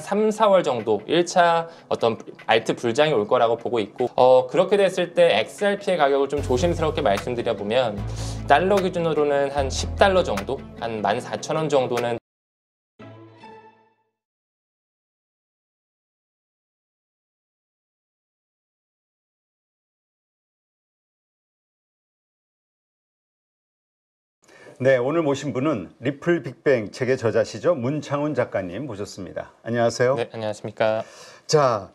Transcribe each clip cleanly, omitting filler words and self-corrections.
3, 4월 정도 1차 어떤 알트 불장이 올 거라고 보고 있고 그렇게 됐을 때 XRP의 가격을 좀 조심스럽게 말씀드려보면 달러 기준으로는 한 10달러 정도? 한 14,000원 정도는 네, 오늘 모신 분은 리플 빅뱅 책의 저자시죠. 문창훈 작가님 모셨습니다. 안녕하세요. 네, 안녕하십니까. 자,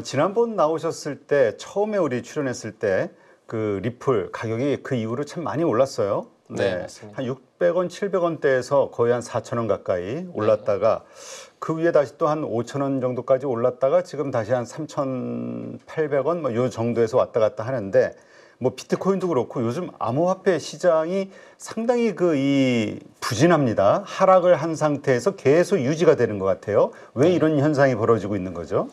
지난번 나오셨을 때 처음에 우리 출연했을 때 그 리플 가격이 그 이후로 참 많이 올랐어요. 네, 맞습니다. 한 600원, 700원대에서 거의 한 4,000원 가까이 올랐다가 그 위에 다시 또 한 5,000원 정도까지 올랐다가 지금 다시 한 3,800원 뭐 요 정도에서 왔다 갔다 하는데 뭐 비트코인도 그렇고 요즘 암호화폐 시장이 상당히 이 부진합니다. 하락을 한 상태에서 계속 유지가 되는 것 같아요. 왜 이런 현상이 벌어지고 있는 거죠?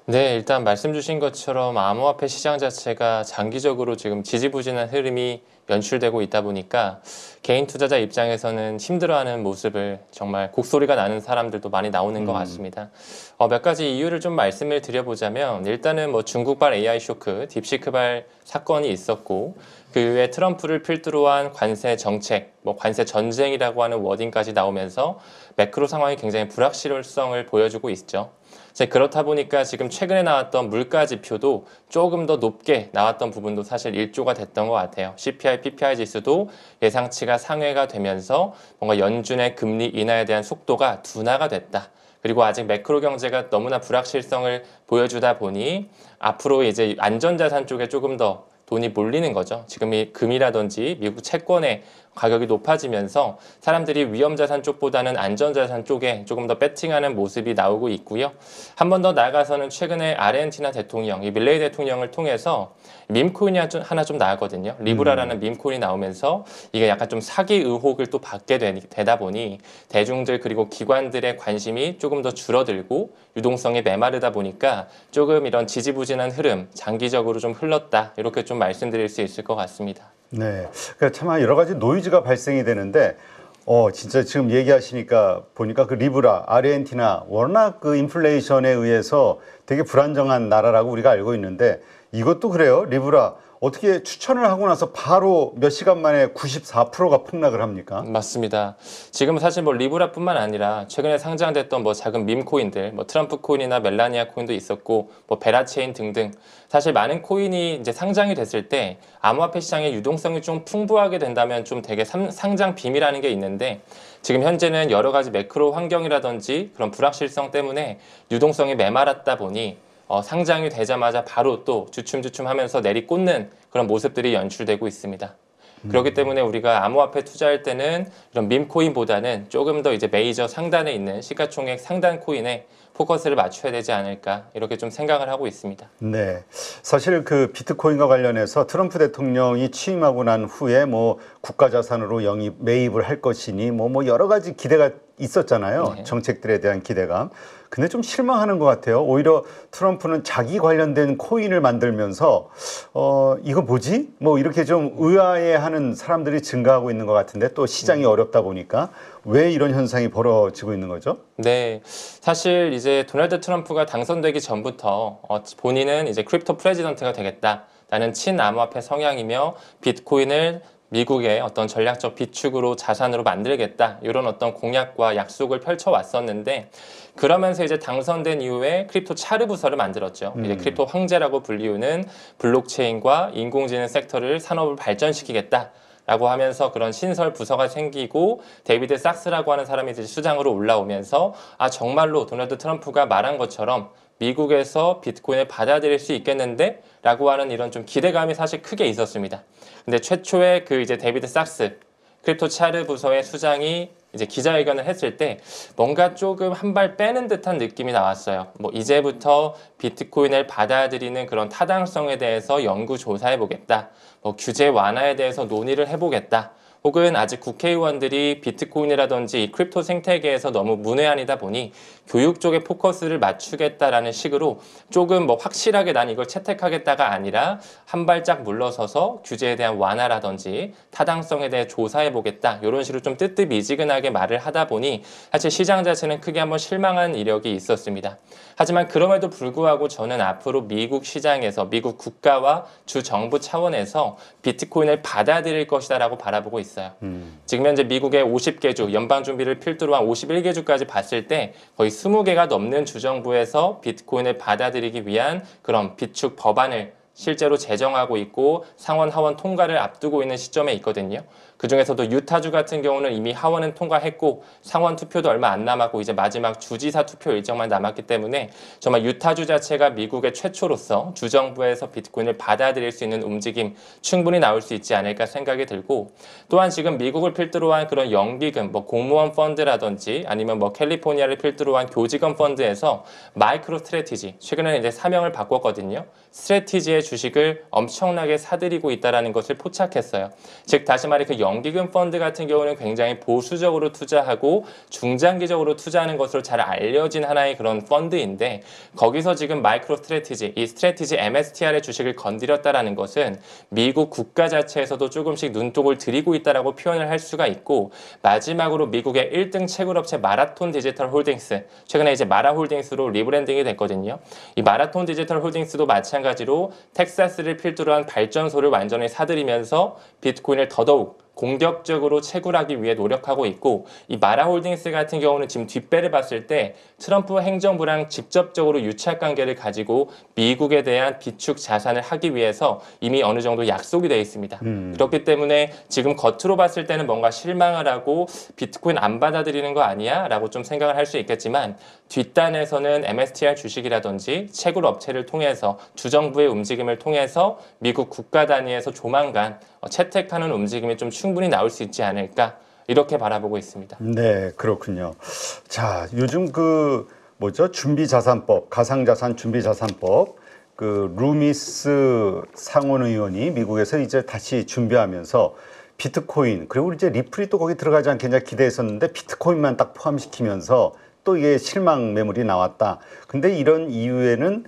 네, 일단 말씀 주신 것처럼 암호화폐 시장 자체가 장기적으로 지금 지지부진한 흐름이 연출되고 있다 보니까 개인 투자자 입장에서는 힘들어하는 모습을 정말 곡소리가 나는 사람들도 많이 나오는 것 같습니다. 몇 가지 이유를 좀 말씀을 드려보자면 일단은 뭐 중국발 AI 쇼크, 딥시크발 사건이 있었고 그 외에 트럼프를 필두로 한 관세 정책, 뭐 관세 전쟁이라고 하는 워딩까지 나오면서 매크로 상황이 굉장히 불확실성을 보여주고 있죠. 그렇다 보니까 지금 최근에 나왔던 물가 지표도 조금 더 높게 나왔던 부분도 사실 일조가 됐던 것 같아요. CPI, PPI 지수도 예상치가 상회가 되면서 뭔가 연준의 금리 인하에 대한 속도가 둔화가 됐다. 그리고 아직 매크로 경제가 너무나 불확실성을 보여주다 보니 앞으로 이제 안전자산 쪽에 조금 더 돈이 몰리는 거죠. 지금 이 금이라든지 미국 채권의 가격이 높아지면서 사람들이 위험자산 쪽보다는 안전자산 쪽에 조금 더 배팅하는 모습이 나오고 있고요. 한 번 더 나아가서는 최근에 아르헨티나 대통령, 이 밀레이 대통령을 통해서 밈코인이 하나 좀 나왔거든요. 리브라라는 밈코인이 나오면서 이게 약간 좀 사기 의혹을 또 받게 되다 보니 대중들 그리고 기관들의 관심이 조금 더 줄어들고 유동성이 메마르다 보니까 조금 이런 지지부진한 흐름, 장기적으로 좀 흘렀다. 이렇게 좀 말씀드릴 수 있을 것 같습니다. 네, 그러니까 참 여러 가지 노이즈가 발생이 되는데 진짜 지금 얘기하시니까 보니까 그 리브라, 아르헨티나 워낙 그 인플레이션에 의해서 되게 불안정한 나라라고 우리가 알고 있는데 이것도 그래요. 리브라 어떻게 추천을 하고 나서 바로 몇 시간 만에 94%가 폭락을 합니까? 맞습니다. 지금 사실 뭐 리브라뿐만 아니라 최근에 상장됐던 뭐 작은 밈 코인들, 뭐 트럼프 코인이나 멜라니아 코인도 있었고, 뭐 베라체인 등등 사실 많은 코인이 이제 상장이 됐을 때 암호화폐 시장의 유동성이 좀 풍부하게 된다면 좀 되게 상장 빔이라는 게 있는데 지금 현재는 여러 가지 매크로 환경이라든지 그런 불확실성 때문에 유동성이 메말랐다 보니 상장이 되자마자 바로 또 주춤주춤 하면서 내리꽂는 그런 모습들이 연출되고 있습니다. 그렇기 때문에 우리가 암호화폐 투자할 때는 이런 밈코인보다는 조금 더 이제 메이저 상단에 있는 시가총액 상단 코인에 포커스를 맞춰야 되지 않을까 이렇게 좀 생각을 하고 있습니다. 네, 사실 그 비트코인과 관련해서 트럼프 대통령이 취임하고 난 후에 뭐 국가자산으로 매입을 할 것이니 뭐 여러 가지 기대가 있었잖아요. 네. 정책들에 대한 기대감. 근데 좀 실망하는 것 같아요. 오히려 트럼프는 자기 관련된 코인을 만들면서 이거 뭐지? 뭐 이렇게 좀 의아해하는 사람들이 증가하고 있는 것 같은데 또 시장이 어렵다 보니까 왜 이런 현상이 벌어지고 있는 거죠? 네, 사실 이제 도널드 트럼프가 당선되기 전부터 본인은 이제 크립토 프레지던트가 되겠다라는 친암호화폐 성향이며 비트코인을 미국의 어떤 전략적 비축으로 자산으로 만들겠다 이런 어떤 공약과 약속을 펼쳐왔었는데 그러면서 이제 당선된 이후에 크립토 차르 부서를 만들었죠. 이제 크립토 황제라고 불리우는 블록체인과 인공지능 섹터를 산업을 발전시키겠다. 라고 하면서 그런 신설 부서가 생기고 데이비드 sak스라고 하는 사람이 이제 수장으로 올라오면서 정말로 도널드 트럼프가 말한 것처럼 미국에서 비트코인을 받아들일 수 있겠는데? 라고 하는 이런 좀 기대감이 사실 크게 있었습니다. 근데 최초에 그 이제 데이비드 sak스 크립토 차르 부서의 수장이 이제 기자회견을 했을 때 뭔가 조금 한 발 빼는 듯한 느낌이 나왔어요. 뭐 이제부터 비트코인을 받아들이는 그런 타당성에 대해서 연구 조사해 보겠다. 뭐 규제 완화에 대해서 논의를 해보겠다. 혹은 아직 국회의원들이 비트코인이라든지 이 크립토 생태계에서 너무 문외한이다 보니 교육 쪽에 포커스를 맞추겠다라는 식으로 조금 뭐 확실하게 난 이걸 채택하겠다가 아니라 한 발짝 물러서서 규제에 대한 완화라든지 타당성에 대해 조사해 보겠다 이런 식으로 좀 뜨뜻미지근하게 말을 하다 보니 사실 시장 자체는 크게 한번 실망한 이력이 있었습니다. 하지만 그럼에도 불구하고 저는 앞으로 미국 시장에서 미국 국가와 주 정부 차원에서 비트코인을 받아들일 것이다라고 바라보고 있어요. 지금 현재 미국의 50개 주 연방 준비를 필두로 한 51개 주까지 봤을 때 거의 20개가 넘는 주정부에서 비트코인을 받아들이기 위한 그런 비축 법안을 실제로 제정하고 있고 상원 하원 통과를 앞두고 있는 시점에 있거든요. 그중에서도 유타주 같은 경우는 이미 하원은 통과했고 상원 투표도 얼마 안 남았고 이제 마지막 주지사 투표 일정만 남았기 때문에 정말 유타주 자체가 미국의 최초로서 주정부에서 비트코인을 받아들일 수 있는 움직임 충분히 나올 수 있지 않을까 생각이 들고, 또한 지금 미국을 필두로 한 그런 연기금, 뭐 공무원 펀드라든지 아니면 뭐 캘리포니아를 필두로 한 교직원 펀드에서 마이크로 스트래티지, 최근에 이제 사명을 바꿨거든요. 스트래티지의 주식을 엄청나게 사들이고 있다는 것을 포착했어요. 즉 다시 말해 그 연기금 펀드 같은 경우는 굉장히 보수적으로 투자하고 중장기적으로 투자하는 것으로 잘 알려진 하나의 그런 펀드인데, 거기서 지금 마이크로 스트래티지, 이 스트래티지 MSTR의 주식을 건드렸다라는 것은 미국 국가 자체에서도 조금씩 눈독을 들이고 있다라고 표현을 할 수가 있고, 마지막으로 미국의 1등 채굴업체 마라톤 디지털 홀딩스, 최근에 이제 마라 홀딩스로 리브랜딩이 됐거든요. 이 마라톤 디지털 홀딩스도 마찬가지로 텍사스를 필두로 한 발전소를 완전히 사들이면서 비트코인을 더더욱 공격적으로 채굴하기 위해 노력하고 있고, 이 마라홀딩스 같은 경우는 지금 뒷배를 봤을 때 트럼프 행정부랑 직접적으로 유착 관계를 가지고 미국에 대한 비축 자산을 하기 위해서 이미 어느 정도 약속이 되어 있습니다. 그렇기 때문에 지금 겉으로 봤을 때는 뭔가 실망을 하고 비트코인 안 받아들이는 거 아니야? 라고 좀 생각을 할 수 있겠지만, 뒷단에서는 MSTR 주식이라든지 채굴 업체를 통해서 주정부의 움직임을 통해서 미국 국가 단위에서 조만간 채택하는 움직임이 좀 충분히 나올 수 있지 않을까, 이렇게 바라보고 있습니다. 네, 그렇군요. 자, 요즘 그 뭐죠? 준비자산법, 가상자산 준비자산법, 그 루미스 상원 의원이 미국에서 이제 다시 준비하면서 비트코인, 그리고 이제 리플이 또 거기 들어가지 않겠냐 기대했었는데 비트코인만 딱 포함시키면서 또 이게 실망 매물이 나왔다. 근데 이런 이유에는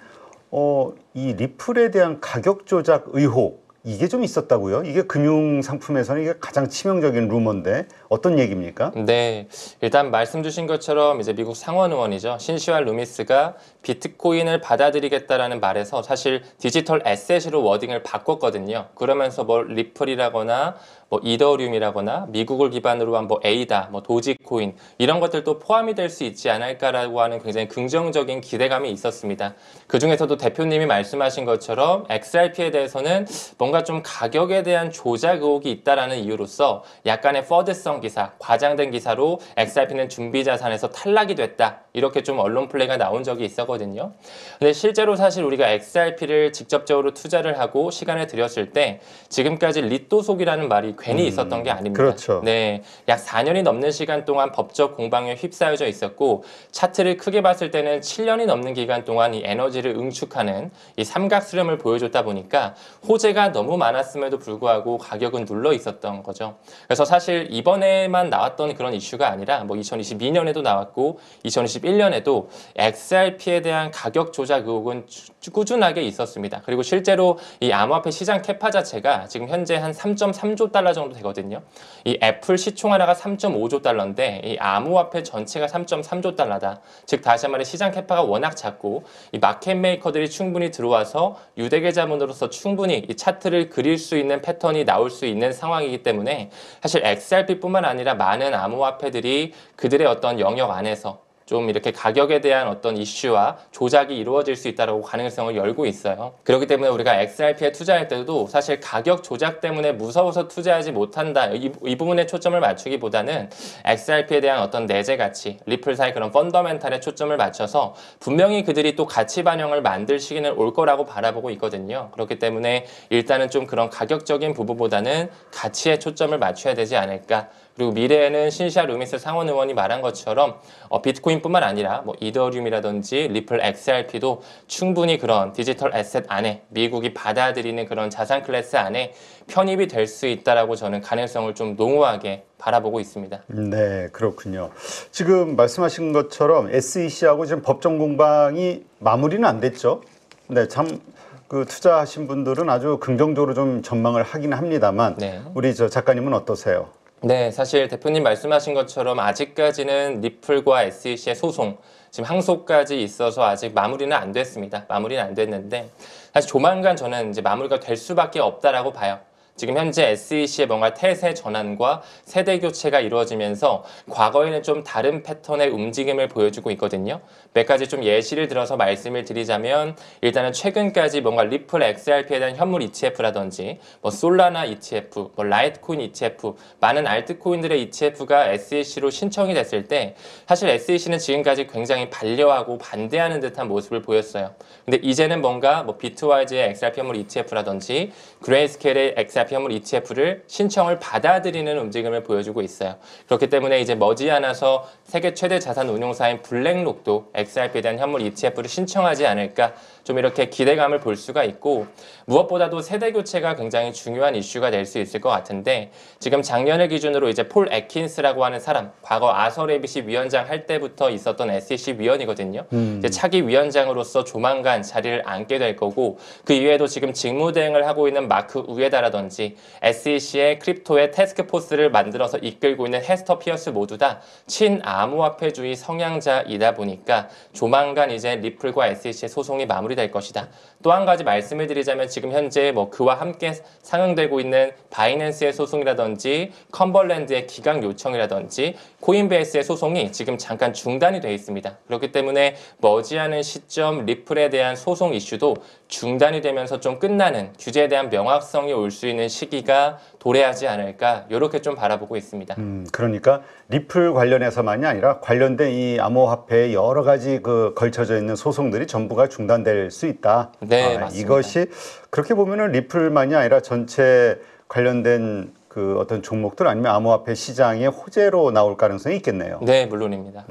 이 리플에 대한 가격 조작 의혹, 이게 좀 있었다고요? 이게 금융 상품에서는 이게 가장 치명적인 루머인데 어떤 얘기입니까? 네, 일단 말씀 주신 것처럼 이제 미국 상원 의원이죠. 신시와 루미스가 비트코인을 받아들이겠다라는 말에서 사실 디지털 에셋으로 워딩을 바꿨거든요. 그러면서 뭐 리플이라거나 뭐 이더리움이라거나 미국을 기반으로 한 뭐 에이다, 뭐 도지코인 이런 것들도 포함이 될 수 있지 않을까라고 하는 굉장히 긍정적인 기대감이 있었습니다. 그 중에서도 대표님이 말씀하신 것처럼 XRP에 대해서는 뭔가 좀 가격에 대한 조작 의혹이 있다라는 이유로서 약간의 퍼드성 기사, 과장된 기사로 XRP는 준비자산에서 탈락이 됐다, 이렇게 좀 언론 플레이가 나온 적이 있었거든요. 근데 실제로 사실 우리가 XRP를 직접적으로 투자를 하고 시간을 들였을 때 지금까지 리또속이라는 말이 괜히 있었던 게 아닙니다. 그렇죠. 네, 약 4년이 넘는 시간 동안 법적 공방에 휩싸여져 있었고, 차트를 크게 봤을 때는 7년이 넘는 기간 동안 이 에너지를 응축하는 이 삼각수렴을 보여줬다 보니까 호재가 너무 많았음에도 불구하고 가격은 눌러 있었던 거죠. 그래서 사실 이번에만 나왔던 그런 이슈가 아니라 뭐 2022년에도 나왔고 2021년에도 XRP에 대한 가격 조작 의혹은 꾸준하게 있었습니다. 그리고 실제로 이 암호화폐 시장 캐파 자체가 지금 현재 한 3.3조 달러 정도 되거든요. 이 애플 시총 하나가 3.5조 달러인데 이 암호화폐 전체가 3.3조 달러다. 즉 다시 말해 시장 캐파가 워낙 작고 이 마켓 메이커들이 충분히 들어와서 유대계좌문으로서 충분히 이 차트를 그릴 수 있는 패턴이 나올 수 있는 상황이기 때문에 사실 XRP뿐만 아니라 많은 암호화폐들이 그들의 어떤 영역 안에서 좀 이렇게 가격에 대한 어떤 이슈와 조작이 이루어질 수 있다고 가능성을 열고 있어요. 그렇기 때문에 우리가 XRP에 투자할 때도 사실 가격 조작 때문에 무서워서 투자하지 못한다, 이 부분에 초점을 맞추기보다는 XRP에 대한 어떤 내재 가치, 리플사의 그런 펀더멘탈에 초점을 맞춰서 분명히 그들이 또 가치 반영을 만들 시기는 올 거라고 바라보고 있거든요. 그렇기 때문에 일단은 좀 그런 가격적인 부분보다는 가치에 초점을 맞춰야 되지 않을까. 그리고 미래에는 신시아 루미스 상원 의원이 말한 것처럼 비트코인뿐만 아니라 뭐 이더리움이라든지 리플 XRP도 충분히 그런 디지털 애셋 안에 미국이 받아들이는 그런 자산 클래스 안에 편입이 될 수 있다라고 저는 가능성을 좀 농후하게 바라보고 있습니다. 네, 그렇군요. 지금 말씀하신 것처럼 SEC하고 지금 법정 공방이 마무리는 안 됐죠. 네, 참 그 투자하신 분들은 아주 긍정적으로 좀 전망을 하긴 합니다만 네. 우리 저 작가님은 어떠세요? 네, 사실 대표님 말씀하신 것처럼 아직까지는 리플과 SEC의 소송, 지금 항소까지 있어서 아직 마무리는 안 됐습니다. 마무리는 안 됐는데 사실 조만간 저는 이제 마무리가 될 수밖에 없다라고 봐요. 지금 현재 SEC의 뭔가 태세 전환과 세대 교체가 이루어지면서 과거에는 좀 다른 패턴의 움직임을 보여주고 있거든요. 몇 가지 좀 예시를 들어서 말씀을 드리자면 일단은 최근까지 뭔가 리플 XRP에 대한 현물 ETF라든지 뭐 솔라나 ETF, 뭐 라이트코인 ETF, 많은 알트코인들의 ETF가 SEC로 신청이 됐을 때 사실 SEC는 지금까지 굉장히 반려하고 반대하는 듯한 모습을 보였어요. 근데 이제는 뭔가 뭐 비트와이즈의 XRP 현물 ETF라든지 그레이스케일의 XRP 현물 ETF를 신청을 받아들이는 움직임을 보여주고 있어요. 그렇기 때문에 이제 머지않아서 세계 최대 자산 운용사인 블랙록도 XRP에 대한 현물 ETF를 신청하지 않을까 좀 이렇게 기대감을 볼 수가 있고 무엇보다도 세대 교체가 굉장히 중요한 이슈가 될 수 있을 것 같은데 지금 작년을 기준으로 이제 폴 애킨스라고 하는 사람 과거 아서레빗이 위원장 할 때부터 있었던 SEC 위원이거든요. 이제 차기 위원장으로서 조만간 자리를 앉게 될 거고 그 이외에도 지금 직무대행을 하고 있는 마크 우에다라든지 SEC의 크립토의 태스크포스를 만들어서 이끌고 있는 헤스터 피어스 모두 다 친암호화폐주의 성향자이다 보니까 조만간 이제 리플과 SEC의 소송이 마무리될 것이다. 또 한 가지 말씀을 드리자면 지금 현재 뭐 그와 함께 상응되고 있는 바이낸스의 소송이라든지 컴벌랜드의 기각 요청이라든지 코인베이스의 소송이 지금 잠깐 중단이 되어 있습니다. 그렇기 때문에 머지않은 시점 리플에 대한 소송 이슈도 중단이 되면서 좀 끝나는 규제에 대한 명확성이 올 수 있는 시기가 도래하지 않을까 이렇게 좀 바라보고 있습니다. 그러니까 리플 관련해서만이 아니라 관련된 이 암호화폐에 여러 가지 그 걸쳐져 있는 소송들이 전부가 중단될 수 있다. 네, 맞습니다. 이것이 그렇게 보면은 리플만이 아니라 전체 관련된 그 어떤 종목들 아니면 암호화폐 시장의 호재로 나올 가능성이 있겠네요. 네, 물론입니다.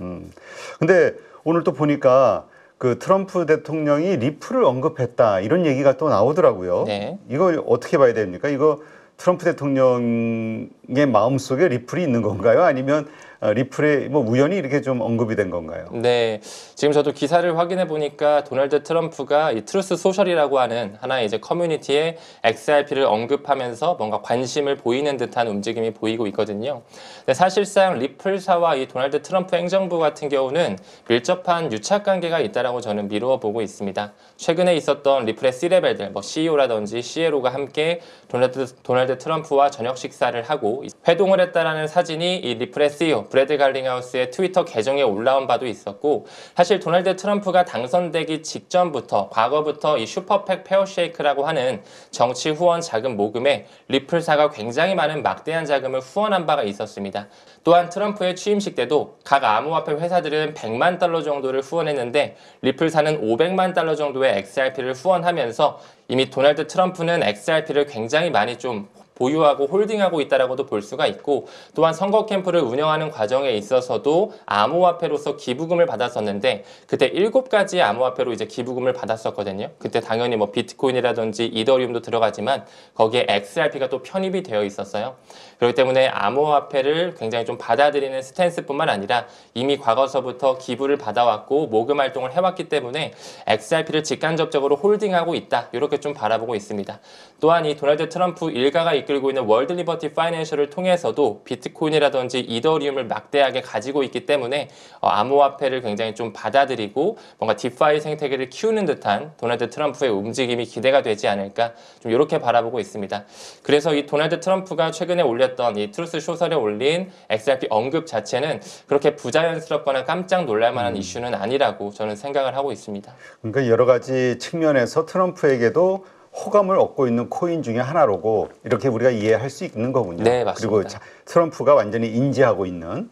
근데 오늘 또 보니까 그 트럼프 대통령이 리플을 언급했다 이런 얘기가 또 나오더라고요. 네. 이걸 어떻게 봐야 됩니까? 이거 트럼프 대통령의 마음속에 리플이 있는 건가요? 아니면 리플에 뭐 우연히 이렇게 좀 언급이 된 건가요? 네, 지금 저도 기사를 확인해 보니까 도널드 트럼프가 이 트루스 소셜이라고 하는 하나의 이제 커뮤니티에 XRP를 언급하면서 뭔가 관심을 보이는 듯한 움직임이 보이고 있거든요. 근데 사실상 리플사와 이 도널드 트럼프 행정부 같은 경우는 밀접한 유착 관계가 있다라고 저는 미루어 보고 있습니다. 최근에 있었던 리플의 C레벨들, 뭐 CEO라든지 CLO가 함께 도널드 트럼프와 저녁 식사를 하고 회동을 했다라는 사진이 이 리플의 CEO 브래드 갈링하우스의 트위터 계정에 올라온 바도 있었고 사실 도널드 트럼프가 당선되기 직전부터 과거부터 이 슈퍼팩 페어쉐이크라고 하는 정치 후원 자금 모금에 리플사가 굉장히 많은 막대한 자금을 후원한 바가 있었습니다. 또한 트럼프의 취임식 때도 각 암호화폐 회사들은 100만 달러 정도를 후원했는데 리플사는 500만 달러 정도의 XRP를 후원하면서 이미 도널드 트럼프는 XRP를 굉장히 많이 좀 보유하고 홀딩하고 있다라고도 볼 수가 있고 또한 선거 캠프를 운영하는 과정에 있어서도 암호화폐로서 기부금을 받았었는데 그때 7가지의 암호화폐로 이제 기부금을 받았었거든요. 그때 당연히 뭐 비트코인이라든지 이더리움도 들어가지만 거기에 XRP가 또 편입이 되어 있었어요. 그렇기 때문에 암호화폐를 굉장히 좀 받아들이는 스탠스뿐만 아니라 이미 과거서부터 기부를 받아왔고 모금 활동을 해왔기 때문에 XRP를 직간접적으로 홀딩하고 있다. 이렇게 좀 바라보고 있습니다. 또한 이 도널드 트럼프 일가가 이끌고 있는 월드 리버티 파이낸셜을 통해서도 비트코인이라든지 이더리움을 막대하게 가지고 있기 때문에 암호화폐를 굉장히 좀 받아들이고 뭔가 디파이 생태계를 키우는 듯한 도널드 트럼프의 움직임이 기대가 되지 않을까 좀 이렇게 바라보고 있습니다. 그래서 이 도널드 트럼프가 최근에 올렸던 이 트루스 소설에 올린 XRP 언급 자체는 그렇게 부자연스럽거나 깜짝 놀랄만한 이슈는 아니라고 저는 생각을 하고 있습니다. 그러니까 여러 가지 측면에서 트럼프에게도 호감을 얻고 있는 코인 중에 하나로고 이렇게 우리가 이해할 수 있는 거군요. 네, 맞습니다. 그리고 트럼프가 완전히 인지하고 있는.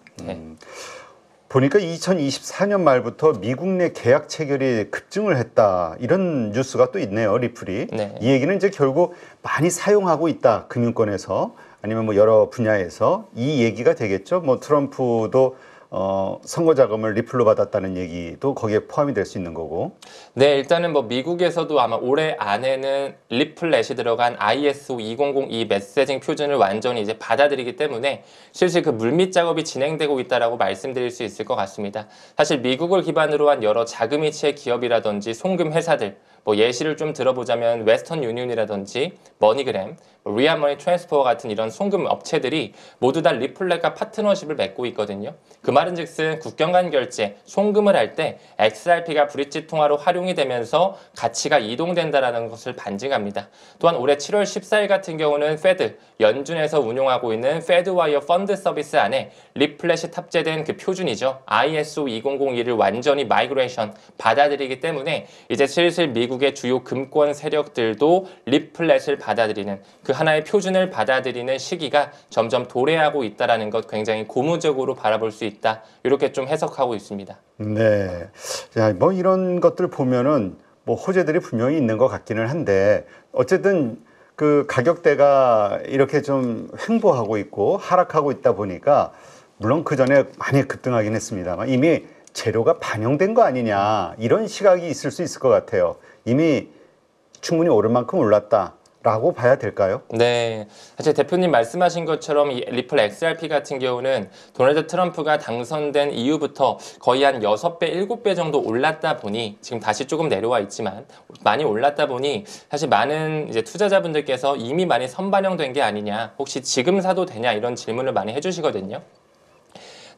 보니까 2024년 말부터 미국 내 계약 체결이 급증을 했다 이런 뉴스가 또 있네요. 리플이. 네. 이 얘기는 이제 결국 많이 사용하고 있다 금융권에서 아니면 뭐 여러 분야에서 이 얘기가 되겠죠. 뭐 트럼프도 선거 자금을 리플로 받았다는 얘기도 거기에 포함이 될 수 있는 거고. 네, 일단은 뭐 미국에서도 아마 올해 안에는 리플렛이 들어간 ISO 2002 메시징 표준을 완전히 이제 받아들이기 때문에 실제 그 물밑 작업이 진행되고 있다라고 말씀드릴 수 있을 것 같습니다. 사실 미국을 기반으로 한 여러 자금이체 기업이라든지 송금 회사들, 뭐 예시를 좀 들어보자면 웨스턴 유니온이라든지 머니그램, 리아 머니 트랜스퍼 같은 이런 송금 업체들이 모두 다 리플렛과 파트너십을 맺고 있거든요. 그 말은즉슨 국경 간 결제, 송금을 할 때 XRP가 브릿지 통화로 활용이 되면서 가치가 이동된다라는 것을 반증합니다. 또한 올해 7월 14일 같은 경우는 페드, 연준에서 운용하고 있는 페드와이어 펀드 서비스 안에 리플렛이 탑재된 그 표준이죠. ISO 2002를 완전히 마이그레이션 받아들이기 때문에 이제 슬슬 미국의 주요 금권 세력들도 리플렛을 받아들이는 그 하나의 표준을 받아들이는 시기가 점점 도래하고 있다는 것 굉장히 고무적으로 바라볼 수 있다. 이렇게 좀 해석하고 있습니다. 네. 자, 뭐 이런 것들 보면은 뭐 호재들이 분명히 있는 것 같기는 한데 어쨌든 그 가격대가 이렇게 좀 횡보하고 있고 하락하고 있다 보니까 물론 그 전에 많이 급등하긴 했습니다만 이미 재료가 반영된 거 아니냐 이런 시각이 있을 수 있을 것 같아요. 이미 충분히 오를 만큼 올랐다라고 봐야 될까요? 네, 사실 대표님 말씀하신 것처럼 이 리플 XRP 같은 경우는 도널드 트럼프가 당선된 이후부터 거의 한 6배, 7배 정도 올랐다 보니 지금 다시 조금 내려와 있지만 많이 올랐다 보니 사실 많은 이제 투자자분들께서 이미 많이 선반영된 게 아니냐, 혹시 지금 사도 되냐 이런 질문을 많이 해주시거든요.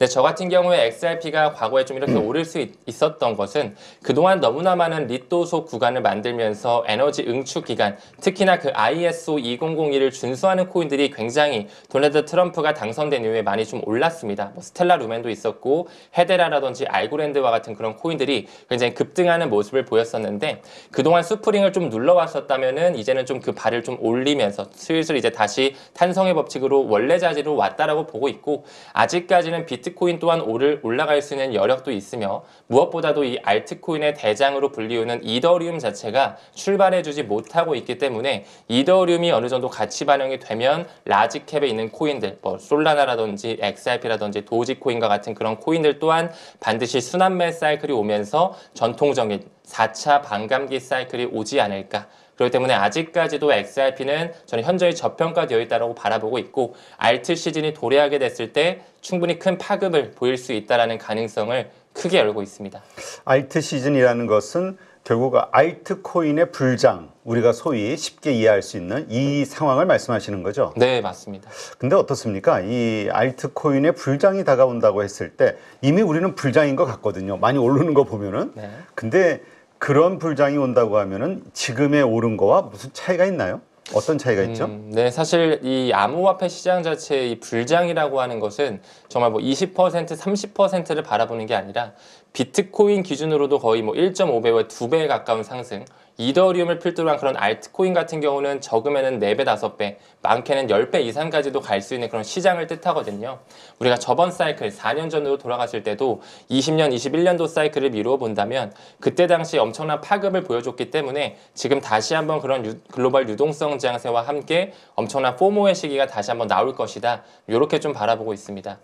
네, 저 같은 경우에 XRP가 과거에 좀 이렇게 오를 수 있었던 것은 그동안 너무나 많은 리또소 구간을 만들면서 에너지 응축 기간, 특히나 그 ISO 2001을 준수하는 코인들이 굉장히 도널드 트럼프가 당선된 이후에 많이 좀 올랐습니다. 뭐 스텔라 루멘도 있었고 헤데라라든지 알고랜드와 같은 그런 코인들이 굉장히 급등하는 모습을 보였었는데 그동안 수프링을 좀 눌러왔었다면은 이제는 좀 그 발을 좀 올리면서 슬슬 이제 다시 탄성의 법칙으로 원래 자리로 왔다라고 보고 있고 아직까지는 비트코인 또한 올라갈 수 있는 여력도 있으며 무엇보다도 이 알트코인의 대장으로 불리우는 이더리움 자체가 출발해주지 못하고 있기 때문에 이더리움이 어느 정도 가치 반영이 되면 라지캡에 있는 코인들, 뭐 솔라나라든지 XRP라든지 도지코인과 같은 그런 코인들 또한 반드시 순환매 사이클이 오면서 전통적인 4차 반감기 사이클이 오지 않을까. 그렇기 때문에 아직까지도 XRP는 저는 현저히 저평가되어 있다고 바라보고 있고 알트 시즌이 도래하게 됐을 때 충분히 큰 파급을 보일 수 있다는 가능성을 크게 열고 있습니다. 알트 시즌이라는 것은 결국 알트 코인의 불장, 우리가 소위 쉽게 이해할 수 있는 이 상황을 말씀하시는 거죠? 네, 맞습니다. 근데 어떻습니까? 이 알트 코인의 불장이 다가온다고 했을 때 이미 우리는 불장인 것 같거든요. 많이 오르는 거 보면은. 네. 근데 그런 불장이 온다고 하면은 지금의 오른 거와 무슨 차이가 있나요? 어떤 차이가 있죠? 네, 사실 이 암호화폐 시장 자체의 이 불장이라고 하는 것은 정말 뭐 20%, 30%를 바라보는 게 아니라 비트코인 기준으로도 거의 뭐 1.5배와 2배에 가까운 상승, 이더리움을 필두로 한 그런 알트코인 같은 경우는 적으면은 4배, 5배, 많게는 10배 이상까지도 갈 수 있는 그런 시장을 뜻하거든요. 우리가 저번 사이클 4년 전으로 돌아갔을 때도 20년, 21년도 사이클을 미루어 본다면 그때 당시 엄청난 파급을 보여줬기 때문에 지금 다시 한번 그런 글로벌 유동성 장세와 함께 엄청난 포모의 시기가 다시 한번 나올 것이다. 이렇게 좀 바라보고 있습니다.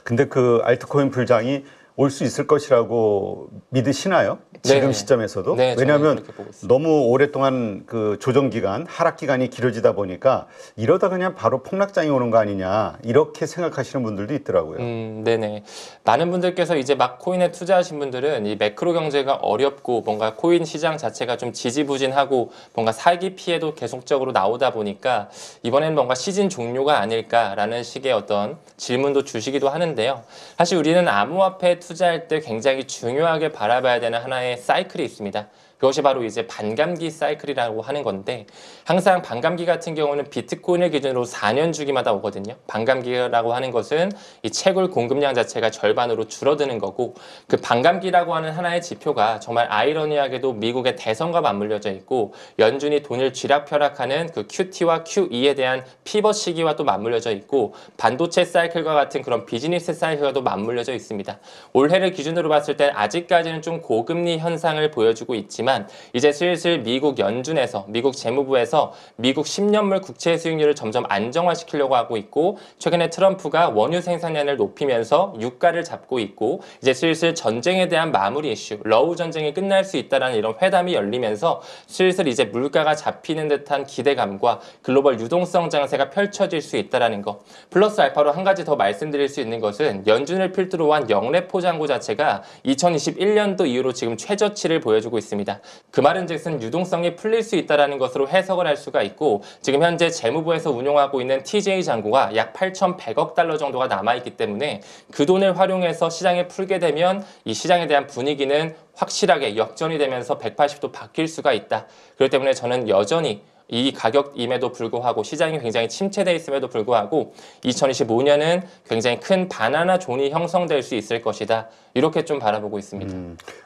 근데 그 알트코인 불장이 올 수 있을 것이라고 믿으시나요? 지금 네. 시점에서도? 네, 왜냐하면 보고 있습니다. 너무 오랫동안 그 조정 기간, 하락 기간이 길어지다 보니까 이러다 그냥 바로 폭락장이 오는 거 아니냐 이렇게 생각하시는 분들도 있더라고요. 네네. 많은 분들께서 이제 막 코인에 투자하신 분들은 이 매크로 경제가 어렵고 뭔가 코인 시장 자체가 좀 지지부진하고 뭔가 사기 피해도 계속적으로 나오다 보니까 이번에는 뭔가 시즌 종료가 아닐까라는 식의 어떤 질문도 주시기도 하는데요. 사실 우리는 암호화폐 투자할 때 굉장히 중요하게 바라봐야 되는 하나의 사이클이 있습니다. 그것이 바로 이제 반감기 사이클이라고 하는 건데 항상 반감기 같은 경우는 비트코인을 기준으로 4년 주기마다 오거든요. 반감기라고 하는 것은 이 채굴 공급량 자체가 절반으로 줄어드는 거고 그 반감기라고 하는 하나의 지표가 정말 아이러니하게도 미국의 대선과 맞물려져 있고 연준이 돈을 쥐락펴락하는 그 QT와 QE에 대한 피벗 시기와 또 맞물려져 있고 반도체 사이클과 같은 그런 비즈니스 사이클과도 맞물려져 있습니다. 올해를 기준으로 봤을 때 아직까지는 좀 고금리 현상을 보여주고 있지만 이제 슬슬 미국 연준에서 미국 재무부에서 미국 10년물 국채 수익률을 점점 안정화시키려고 하고 있고 최근에 트럼프가 원유 생산량을 높이면서 유가를 잡고 있고 이제 슬슬 전쟁에 대한 마무리 이슈, 러우 전쟁이 끝날 수 있다라는 이런 회담이 열리면서 슬슬 이제 물가가 잡히는 듯한 기대감과 글로벌 유동성 장세가 펼쳐질 수 있다라는 거. 플러스 알파로 한 가지 더 말씀드릴 수 있는 것은 연준을 필두로 한 영래포 잔고 자체가 2021년도 이후로 지금 최저치를 보여주고 있습니다. 그 말은즉슨 유동성이 풀릴 수 있다라는 것으로 해석을 할 수가 있고 지금 현재 재무부에서 운용하고 있는 TJ 잔고가 약 8,100억 달러 정도가 남아있기 때문에 그 돈을 활용해서 시장에 풀게 되면 이 시장에 대한 분위기는 확실하게 역전이 되면서 180도 바뀔 수가 있다. 그렇기 때문에 저는 여전히 이 가격임에도 불구하고 시장이 굉장히 침체되어 있음에도 불구하고 2025년은 굉장히 큰 바나나 존이 형성될 수 있을 것이다. 이렇게 좀 바라보고 있습니다.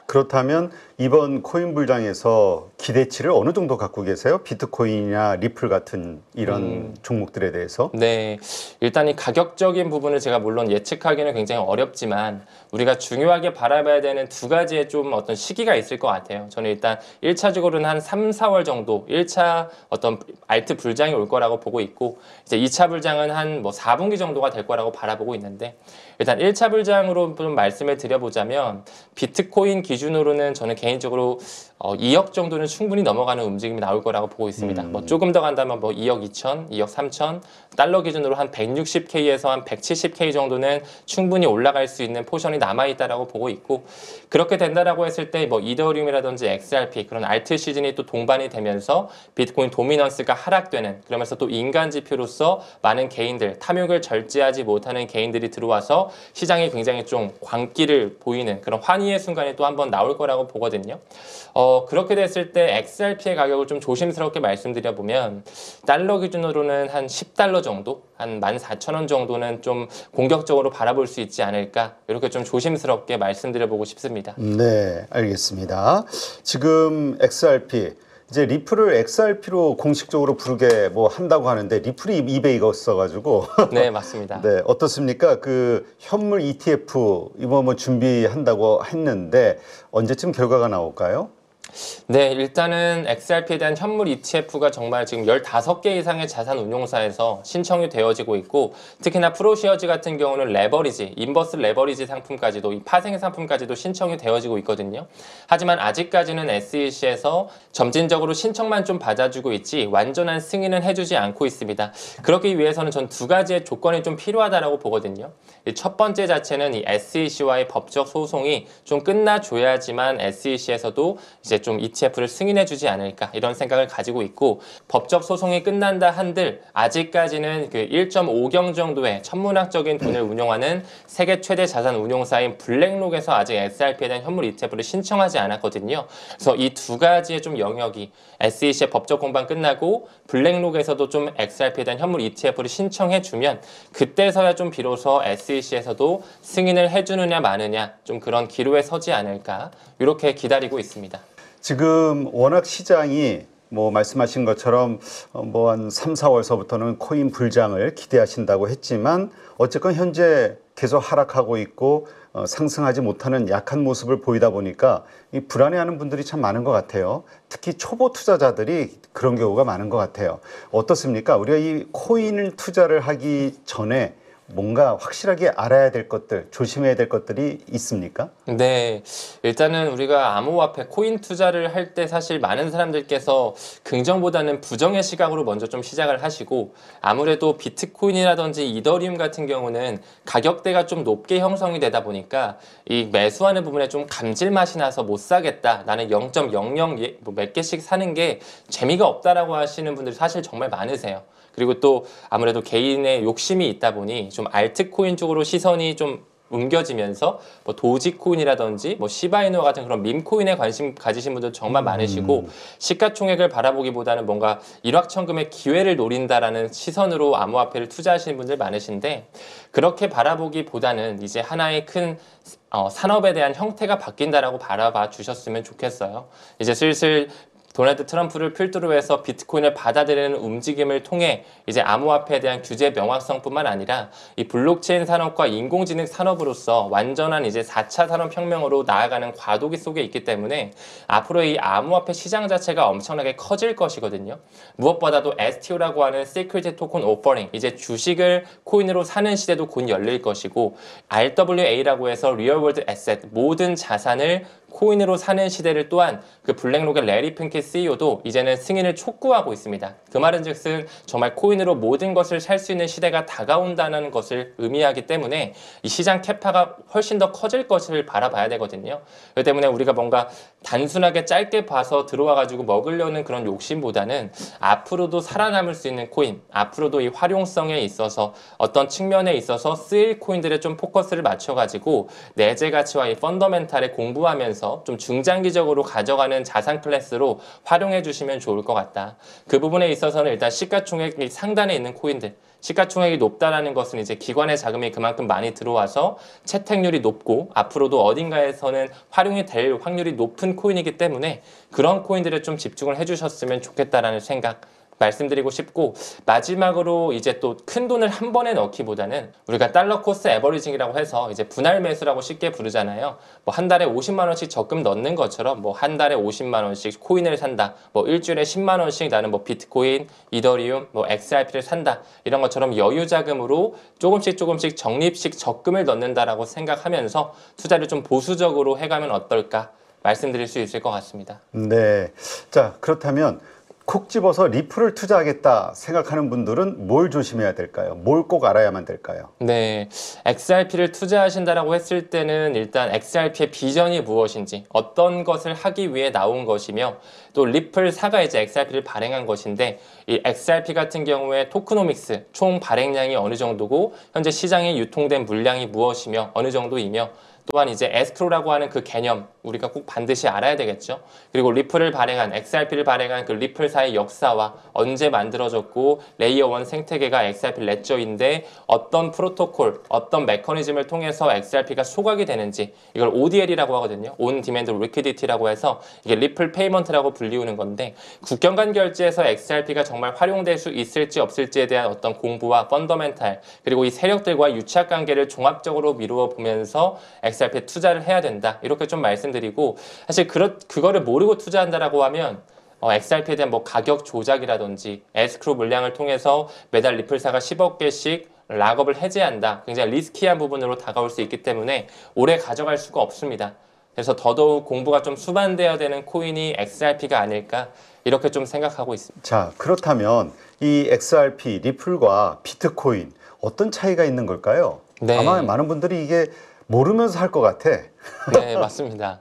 그렇다면 이번 코인 불장에서 기대치를 어느 정도 갖고 계세요? 비트코인이나 리플 같은 이런 종목들에 대해서? 네, 일단 이 가격적인 부분을 제가 물론 예측하기는 굉장히 어렵지만 우리가 중요하게 바라봐야 되는 두 가지의 좀 어떤 시기가 있을 것 같아요. 저는 일단 1차적으로는 한 3, 4월 정도 1차 어떤 알트 불장이 올 거라고 보고 있고 이제 2차 불장은 한 뭐 4분기 정도가 될 거라고 바라보고 있는데 일단 1차 불장으로 좀 말씀을 드려보자면 비트코인 기준으로는 저는 개인적으로 2억 정도는 충분히 넘어가는 움직임이 나올 거라고 보고 있습니다. 뭐 조금 더 간다면 뭐 2억 2천, 2억 3천 달러 기준으로 한 160K에서 한 170K 정도는 충분히 올라갈 수 있는 포션이 남아있다라고 보고 있고 그렇게 된다라고 했을 때 뭐 이더리움이라든지 XRP 그런 알트 시즌이 또 동반이 되면서 비트코인 도미넌스가 하락되는 그러면서 또 인간 지표로서 많은 개인들 탐욕을 절제하지 못하는 개인들이 들어와서 시장이 굉장히 좀 광기를 보이는 그런 환희의 순간이 또 한번 나올 거라고 보거든요. 그렇게 됐을 때 XRP의 가격을 좀 조심스럽게 말씀드려보면 달러 기준으로는 한 10달러 정도, 한 14,000원 정도는 좀 공격적으로 바라볼 수 있지 않을까 이렇게 좀 조심스럽게 말씀드려보고 싶습니다. 네, 알겠습니다. 지금 XRP 이제 리플을 XRP로 공식적으로 부르게 뭐 한다고 하는데 리플이 입에 익었어가지고 네, 맞습니다. 네, 어떻습니까? 그 현물 ETF 이거 뭐 준비한다고 했는데 언제쯤 결과가 나올까요? 네, 일단은 XRP에 대한 현물 ETF가 정말 지금 15개 이상의 자산 운용사에서 신청이 되어지고 있고 특히나 프로시어즈 같은 경우는 레버리지, 인버스 레버리지 상품까지도 이 파생 상품까지도 신청이 되어지고 있거든요. 하지만 아직까지는 SEC에서 점진적으로 신청만 좀 받아주고 있지 완전한 승인은 해주지 않고 있습니다. 그렇기 위해서는 전 두 가지의 조건이 좀 필요하다라고 보거든요. 첫 번째 자체는 이 SEC와의 법적 소송이 좀 끝나줘야지만 SEC에서도 이제 좀 ETF를 승인해주지 않을까 이런 생각을 가지고 있고 법적 소송이 끝난다 한들 아직까지는 그 1.5경 정도의 천문학적인 돈을 운용하는 세계 최대 자산 운용사인 블랙록에서 아직 XRP에 대한 현물 ETF를 신청하지 않았거든요. 그래서 이 두 가지의 좀 영역이 SEC의 법적 공방 끝나고 블랙록에서도 좀 XRP에 대한 현물 ETF를 신청해주면 그때서야 좀 비로소 SEC에서도 승인을 해주느냐 마느냐 좀 그런 기로에 서지 않을까 이렇게 기다리고 있습니다. 지금 워낙 시장이 뭐 말씀하신 것처럼 뭐 한 3, 4월서부터는 코인 불장을 기대하신다고 했지만 어쨌건 현재 계속 하락하고 있고 상승하지 못하는 약한 모습을 보이다 보니까 이 불안해하는 분들이 참 많은 것 같아요. 특히 초보 투자자들이 그런 경우가 많은 것 같아요. 어떻습니까? 우리가 이 코인을 투자를 하기 전에 뭔가 확실하게 알아야 될 것들, 조심해야 될 것들이 있습니까? 네, 일단은 우리가 암호화폐 코인 투자를 할 때 사실 많은 사람들께서 긍정보다는 부정의 시각으로 먼저 좀 시작을 하시고 아무래도 비트코인이라든지 이더리움 같은 경우는 가격대가 좀 높게 형성이 되다 보니까 이 매수하는 부분에 좀 감질맛이 나서 못 사겠다. 나는 0.00 몇 개씩 사는 게 재미가 없다라고 하시는 분들이 사실 정말 많으세요. 그리고 또 아무래도 개인의 욕심이 있다 보니 좀 알트코인 쪽으로 시선이 좀 옮겨지면서 뭐 도지코인이라든지 뭐 시바이누 같은 그런 밈코인에 관심 가지신 분들 정말 많으시고 시가총액을 바라보기보다는 뭔가 일확천금의 기회를 노린다라는 시선으로 암호화폐를 투자하시는 분들 많으신데 그렇게 바라보기보다는 이제 하나의 큰 산업에 대한 형태가 바뀐다라고 바라봐 주셨으면 좋겠어요. 이제 슬슬 도널드 트럼프를 필두로 해서 비트코인을 받아들이는 움직임을 통해 이제 암호화폐에 대한 규제 명확성뿐만 아니라 이 블록체인 산업과 인공지능 산업으로서 완전한 이제 4차 산업혁명으로 나아가는 과도기 속에 있기 때문에 앞으로 이 암호화폐 시장 자체가 엄청나게 커질 것이거든요. 무엇보다도 STO라고 하는 Security Token Offering, 이제 주식을 코인으로 사는 시대도 곧 열릴 것이고, RWA라고 해서 Real World Asset, 모든 자산을 코인으로 사는 시대를 또한 그 블랙록의 레리 핑키 CEO도 이제는 승인을 촉구하고 있습니다. 그 말은 즉슨 정말 코인으로 모든 것을 살 수 있는 시대가 다가온다는 것을 의미하기 때문에 이 시장 캐파가 훨씬 더 커질 것을 바라봐야 되거든요. 그렇기 때문에 우리가 뭔가 단순하게 짧게 봐서 들어와가지고 먹으려는 그런 욕심보다는 앞으로도 살아남을 수 있는 코인, 앞으로도 이 활용성에 있어서 어떤 측면에 있어서 쓰일 코인들에 좀 포커스를 맞춰가지고 내재 가치와 이 펀더멘탈에 공부하면서 좀 중장기적으로 가져가는 자산 클래스로 활용해 주시면 좋을 것 같다. 그 부분에 있어서는 일단 시가총액이 상단에 있는 코인들, 시가총액이 높다라는 것은 이제 기관의 자금이 그만큼 많이 들어와서 채택률이 높고 앞으로도 어딘가에서는 활용이 될 확률이 높은 코인이기 때문에 그런 코인들에 좀 집중을 해주셨으면 좋겠다라는 생각 말씀드리고 싶고, 마지막으로 이제 또 큰 돈을 한 번에 넣기보다는 우리가 달러 코스트 에버리징이라고 해서 이제 분할 매수라고 쉽게 부르잖아요. 뭐 한 달에 50만 원씩 적금 넣는 것처럼 뭐 한 달에 50만 원씩 코인을 산다, 뭐 일주일에 10만 원씩 나는 뭐 비트코인, 이더리움, 뭐 XRP를 산다, 이런 것처럼 여유 자금으로 조금씩 적립식 적금을 넣는다라고 생각하면서 투자를 좀 보수적으로 해가면 어떨까 말씀드릴 수 있을 것 같습니다. 네. 자, 그렇다면 콕 집어서 리플을 투자하겠다 생각하는 분들은 뭘 조심해야 될까요? 뭘 꼭 알아야만 될까요? 네, XRP를 투자하신다라고 했을 때는 일단 XRP의 비전이 무엇인지, 어떤 것을 하기 위해 나온 것이며, 또 리플사가 이제 XRP를 발행한 것인데, 이 XRP 같은 경우에 토크노믹스 총 발행량이 어느 정도고 현재 시장에 유통된 물량이 무엇이며 어느 정도이며, 또한 이제 에스크로라고 하는 그 개념 우리가 꼭 반드시 알아야 되겠죠. 그리고 리플을 발행한, XRP를 발행한 그 리플사의 역사와 언제 만들어졌고, 레이어 1 생태계가 XRP 레저인데 어떤 프로토콜, 어떤 메커니즘을 통해서 XRP가 소각이 되는지, 이걸 ODL이라고 하거든요. On Demand Liquidity라고 해서 이게 리플 페이먼트라고 불리우는 건데, 국경 간 결제에서 XRP가 정말 활용될 수 있을지 없을지에 대한 어떤 공부와 펀더멘탈, 그리고 이 세력들과 유착 관계를 종합적으로 미루어 보면서 XRP에 투자를 해야 된다, 이렇게 좀 말씀드리고, 사실 그거를 모르고 투자한다라고 하면 XRP에 대한 뭐 가격 조작이라든지 에스크로 물량을 통해서 매달 리플사가 10억 개씩 락업을 해제한다, 굉장히 리스키한 부분으로 다가올 수 있기 때문에 오래 가져갈 수가 없습니다. 그래서 더더욱 공부가 좀 수반돼야 되는 코인이 XRP가 아닐까, 이렇게 좀 생각하고 있습니다. 자, 그렇다면 이 XRP, 리플과 비트코인 어떤 차이가 있는 걸까요? 네. 아마 많은 분들이 이게 모르면서 할 것 같아. 네, 맞습니다.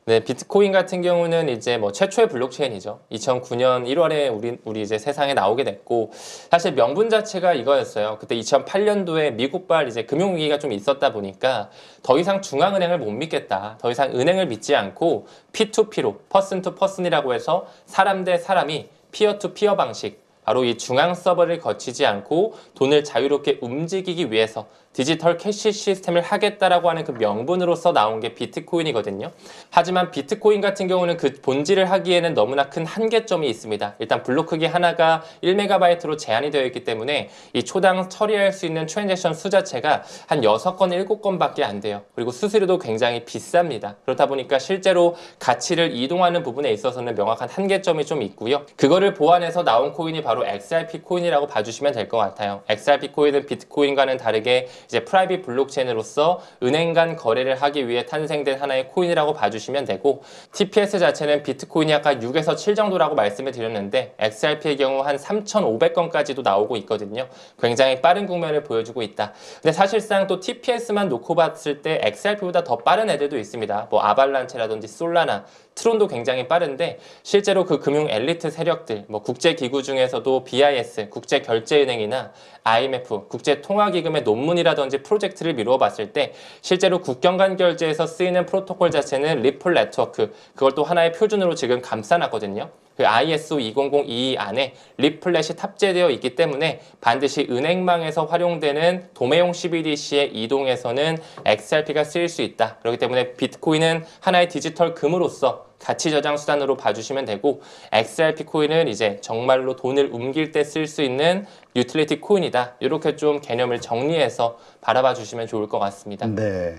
네, 비트코인 같은 경우는 이제 뭐 최초의 블록체인이죠. 2009년 1월에 우리 이제 세상에 나오게 됐고, 사실 명분 자체가 이거였어요. 그때 2008년도에 미국발 이제 금융위기가 좀 있었다 보니까 더 이상 중앙은행을 못 믿겠다, 더 이상 은행을 믿지 않고 P2P로, 퍼슨 투 퍼슨이라고 해서 사람 대 사람이 피어 투 피어 방식, 바로 이 중앙 서버를 거치지 않고 돈을 자유롭게 움직이기 위해서 디지털 캐시 시스템을 하겠다라고 하는 그 명분으로서 나온 게 비트코인이거든요. 하지만 비트코인 같은 경우는 그 본질을 하기에는 너무나 큰 한계점이 있습니다. 일단 블록 크기 하나가 1MB로 제한이 되어 있기 때문에 이 초당 처리할 수 있는 트랜잭션 수 자체가 한 6건, 7건밖에 안 돼요. 그리고 수수료도 굉장히 비쌉니다. 그렇다 보니까 실제로 가치를 이동하는 부분에 있어서는 명확한 한계점이 좀 있고요. 그거를 보완해서 나온 코인이 바로 XRP 코인이라고 봐주시면 될 것 같아요. XRP 코인은 비트코인과는 다르게 이제 프라이빗 블록체인으로서 은행 간 거래를 하기 위해 탄생된 하나의 코인이라고 봐주시면 되고, TPS 자체는 비트코인이 아까 6에서 7 정도라고 말씀을 드렸는데 XRP의 경우 한 3,500건까지도 나오고 있거든요. 굉장히 빠른 국면을 보여주고 있다. 근데 사실상 또 TPS만 놓고 봤을 때 XRP보다 더 빠른 애들도 있습니다. 뭐 아발란체라든지 솔라나, 트론도 굉장히 빠른데, 실제로 그 금융 엘리트 세력들, 뭐 국제기구 중에서도 BIS, 국제결제은행이나 IMF, 국제통화기금의 논문이라든지 프로젝트를 미루어 봤을 때 실제로 국경 간 결제에서 쓰이는 프로토콜 자체는 리플 네트워크, 그걸 또 하나의 표준으로 지금 감싸놨거든요. 그 ISO 20022 안에 리플렛이 탑재되어 있기 때문에 반드시 은행망에서 활용되는 도매용 CBDC에 이동해서는 XRP가 쓰일 수 있다. 그렇기 때문에 비트코인은 하나의 디지털 금으로서 가치 저장 수단으로 봐주시면 되고, XRP 코인은 이제 정말로 돈을 옮길 때 쓸 수 있는 유틸리티 코인이다. 이렇게 좀 개념을 정리해서 바라봐 주시면 좋을 것 같습니다. 네.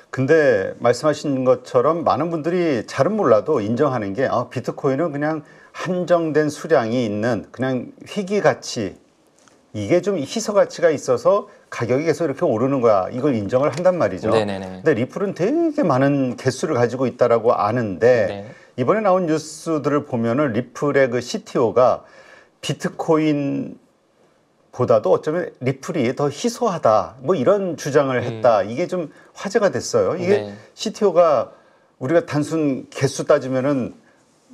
근데 말씀하신 것처럼 많은 분들이 잘은 몰라도 인정하는 게 비트코인은 그냥 한정된 수량이 있는 그냥 희귀 가치, 이게 좀 희소 가치가 있어서 가격이 계속 이렇게 오르는 거야. 이걸 인정을 한단 말이죠. 네네네. 근데 리플은 되게 많은 개수를 가지고 있다라고 아는데 네. 이번에 나온 뉴스들을 보면은 리플의 그 CTO가 비트코인 보다도 어쩌면 리플이 더 희소하다, 뭐 이런 주장을 했다. 이게 좀 화제가 됐어요. 이게 네. CTO가 우리가 단순 개수 따지면은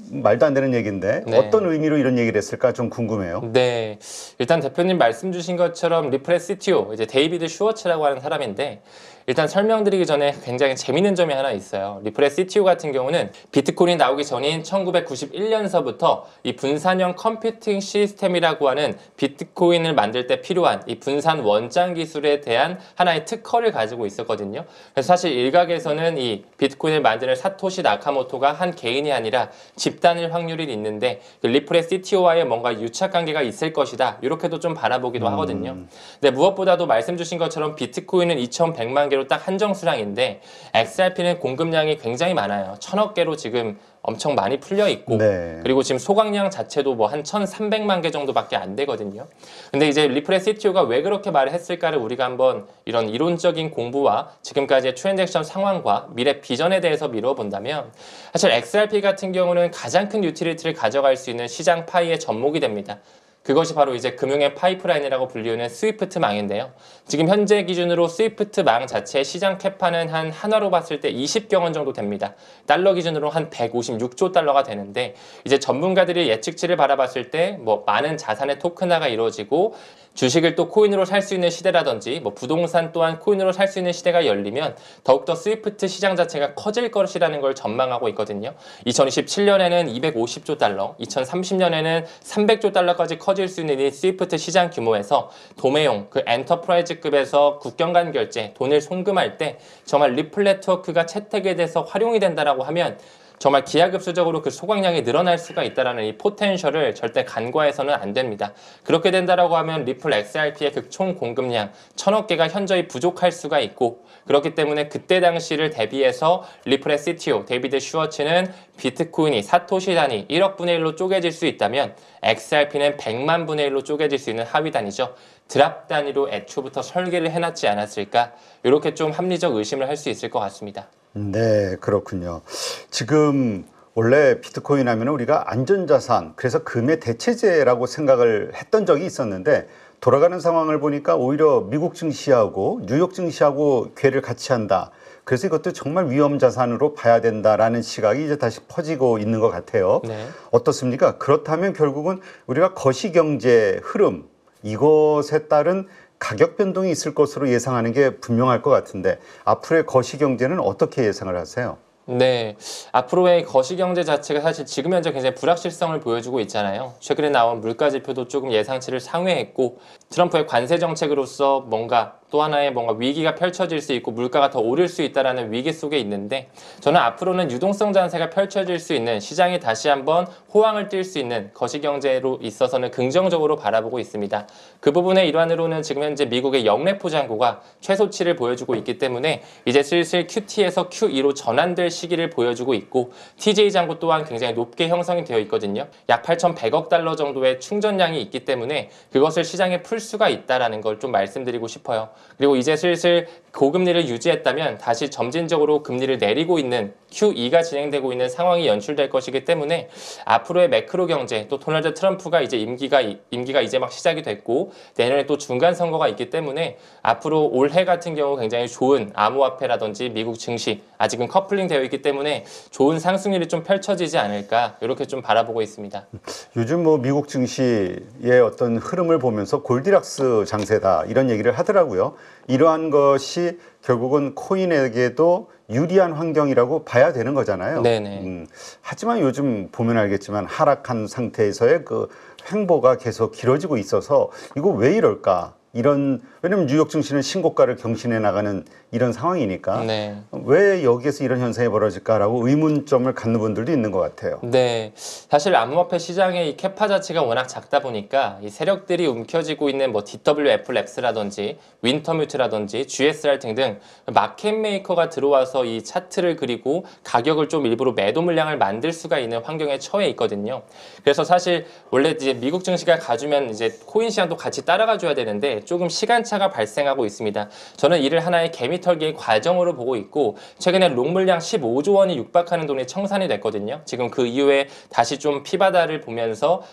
말도 안 되는 얘기인데 네. 어떤 의미로 이런 얘기를 했을까 좀 궁금해요. 네, 일단 대표님 말씀 주신 것처럼 리플의 CTO, 이제 데이비드 슈워츠라고 하는 사람인데, 일단 설명드리기 전에 굉장히 재밌는 점이 하나 있어요. 리플의 CTO 같은 경우는 비트코인이 나오기 전인 1991년서부터 이 분산형 컴퓨팅 시스템이라고 하는 비트코인을 만들 때 필요한 이 분산 원장 기술에 대한 하나의 특허를 가지고 있었거든요. 그래서 사실 일각에서는 이 비트코인을 만드는 사토시 나카모토가 한 개인이 아니라 집단일 확률이 있는데, 그 리플의 CTO와의 뭔가 유착 관계가 있을 것이다. 이렇게도 좀 바라보기도 하거든요. 근데 무엇보다도 말씀 주신 것처럼 비트코인은 2,100만 개로 딱 한정 수량인데, XRP는 공급량이 굉장히 많아요. 1,000억 개로 지금 엄청 많이 풀려 있고, 네. 그리고 지금 소각량 자체도 뭐 한 1,300만 개 정도밖에 안 되거든요. 근데 이제 리플의 CTO가 왜 그렇게 말을 했을까를 우리가 한번 이런 이론적인 공부와 지금까지의 트랜잭션 상황과 미래 비전에 대해서 미뤄본다면, 사실 XRP 같은 경우는 가장 큰 유틸리티를 가져갈 수 있는 시장 파이의 접목이 됩니다. 그것이 바로 이제 금융의 파이프라인이라고 불리우는 스위프트 망인데요. 지금 현재 기준으로 스위프트 망 자체의 시장 캐파는 한 한화로 봤을 때 20경 원 정도 됩니다. 달러 기준으로 한 156조 달러가 되는데, 이제 전문가들이 예측치를 바라봤을 때 뭐 많은 자산의 토큰화가 이루어지고 주식을 또 코인으로 살 수 있는 시대라든지 뭐 부동산 또한 코인으로 살 수 있는 시대가 열리면 더욱더 스위프트 시장 자체가 커질 것이라는 걸 전망하고 있거든요. 2027년에는 250조 달러, 2030년에는 300조 달러까지 커질 수 있는 이 스위프트 시장 규모에서 도매용, 그 엔터프라이즈급에서 국경 간 결제, 돈을 송금할 때 정말 리플 네트워크가 채택이 돼서 활용이 된다라고 하면 정말 기하급수적으로 그 소각량이 늘어날 수가 있다는 이 포텐셜을 절대 간과해서는 안 됩니다. 그렇게 된다라고 하면 리플 XRP의 그 총 공급량 1,000억 개가 현저히 부족할 수가 있고, 그렇기 때문에 그때 당시를 대비해서 리플의 CTO 데이비드 슈워츠는 비트코인이 사토시 단위 1억 분의 1로 쪼개질 수 있다면 XRP는 100만 분의 1로 쪼개질 수 있는 하위 단위죠. 드랍 단위로 애초부터 설계를 해놨지 않았을까, 이렇게 좀 합리적 의심을 할 수 있을 것 같습니다. 네, 그렇군요. 지금 원래 비트코인 하면 우리가 안전자산, 그래서 금의 대체제라고 생각을 했던 적이 있었는데, 돌아가는 상황을 보니까 오히려 미국 증시하고 뉴욕 증시하고 궤를 같이 한다. 그래서 이것도 정말 위험 자산으로 봐야 된다라는 시각이 이제 다시 퍼지고 있는 것 같아요. 네. 어떻습니까? 그렇다면 결국은 우리가 거시경제 흐름, 이것에 따른 가격 변동이 있을 것으로 예상하는 게 분명할 것 같은데, 앞으로의 거시경제는 어떻게 예상을 하세요? 네, 앞으로의 거시경제 자체가 사실 지금 현재 굉장히 불확실성을 보여주고 있잖아요. 최근에 나온 물가지표도 조금 예상치를 상회했고, 트럼프의 관세 정책으로서 뭔가 또 하나의 뭔가 위기가 펼쳐질 수 있고 물가가 더 오를 수 있다는 위기 속에 있는데, 저는 앞으로는 유동성 잔세가 펼쳐질 수 있는, 시장이 다시 한번 호황을 띨 수 있는 거시경제로 있어서는 긍정적으로 바라보고 있습니다. 그 부분의 일환으로는 지금 현재 미국의 영래포 잔고가 최소치를 보여주고 있기 때문에 이제 슬슬 QT에서 QE로 전환될 시기를 보여주고 있고, TJ 잔고 또한 굉장히 높게 형성이 되어 있거든요. 약 8,100억 달러 정도의 충전량이 있기 때문에 그것을 시장에 풀 수가 있다는 걸 좀 말씀드리고 싶어요. 그리고 이제 슬슬 고금리를 유지했다면 다시 점진적으로 금리를 내리고 있는 QE가 진행되고 있는 상황이 연출될 것이기 때문에 앞으로의 매크로 경제, 또 도널드 트럼프가 이제 임기가 이제 막 시작이 됐고 내년에 또 중간 선거가 있기 때문에 앞으로 올해 같은 경우 굉장히 좋은 암호화폐라든지 미국 증시, 아직은 커플링 되어 있기 때문에 좋은 상승률이 좀 펼쳐지지 않을까, 이렇게 좀 바라보고 있습니다. 요즘 뭐 미국 증시의 어떤 흐름을 보면서 골디락스 장세다 이런 얘기를 하더라고요. 이러한 것이 결국은 코인에게도 유리한 환경이라고 봐야 되는 거잖아요. 네네. 하지만 요즘 보면 알겠지만 하락한 상태에서의 그 횡보가 계속 길어지고 있어서 이거 왜 이럴까? 왜냐면 뉴욕 증시는 신고가를 경신해 나가는 이런 상황이니까 네. 왜 여기에서 이런 현상이 벌어질까라고 의문점을 갖는 분들도 있는 것 같아요. 네, 사실 암호화폐 시장의 이 캐파 자체가 워낙 작다 보니까 이 세력들이 움켜쥐고 있는 뭐 DWFLX라든지 윈터뮤트라든지 GSR 등등 마켓 메이커가 들어와서 이 차트를 그리고 가격을 좀 일부러 매도 물량을 만들 수가 있는 환경에 처해 있거든요. 그래서 사실 원래 이제 미국 증시가 가주면 이제 코인 시장도 같이 따라가 줘야 되는데 조금 시간차가 발생하고 있습니다. 저는 이를 하나의 개미털기의 과정으로 보고 있고 최근에 롱 물량 15조 원이 육박하는 돈이 청산이 됐거든요. 지금 그 이후에 다시 좀 피바다를 보면서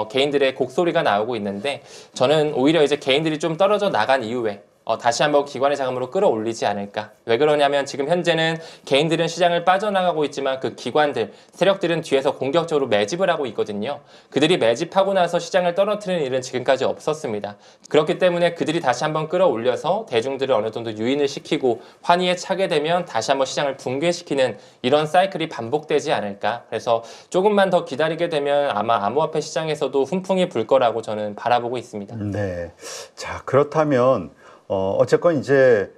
개인들의 곡소리가 나오고 있는데 저는 오히려 이제 개인들이 좀 떨어져 나간 이후에 다시 한번 기관의 자금으로 끌어올리지 않을까. 왜 그러냐면 지금 현재는 개인들은 시장을 빠져나가고 있지만 그 기관들, 세력들은 뒤에서 공격적으로 매집을 하고 있거든요. 그들이 매집하고 나서 시장을 떨어뜨리는 일은 지금까지 없었습니다. 그렇기 때문에 그들이 다시 한번 끌어올려서 대중들을 어느 정도 유인을 시키고 환희에 차게 되면 다시 한번 시장을 붕괴시키는 이런 사이클이 반복되지 않을까. 그래서 조금만 더 기다리게 되면 아마 암호화폐 시장에서도 훈풍이 불 거라고 저는 바라보고 있습니다. 네. 자, 그렇다면 어쨌건 이제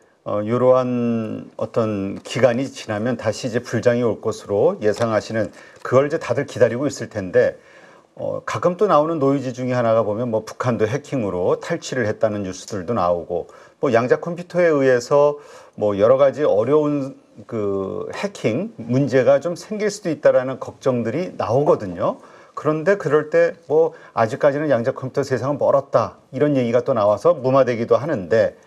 이러한 어떤 기간이 지나면 다시 이제 불장이 올 것으로 예상하시는 그걸 이제 다들 기다리고 있을 텐데 가끔 또 나오는 노이즈 중에 하나가 보면 뭐 북한도 해킹으로 탈취를 했다는 뉴스들도 나오고 뭐 양자 컴퓨터에 의해서 뭐 여러 가지 어려운 그 해킹 문제가 좀 생길 수도 있다라는 걱정들이 나오거든요. 그런데 그럴 때 뭐 아직까지는 양자 컴퓨터 세상은 멀었다 이런 얘기가 또 나와서 무마되기도 하는데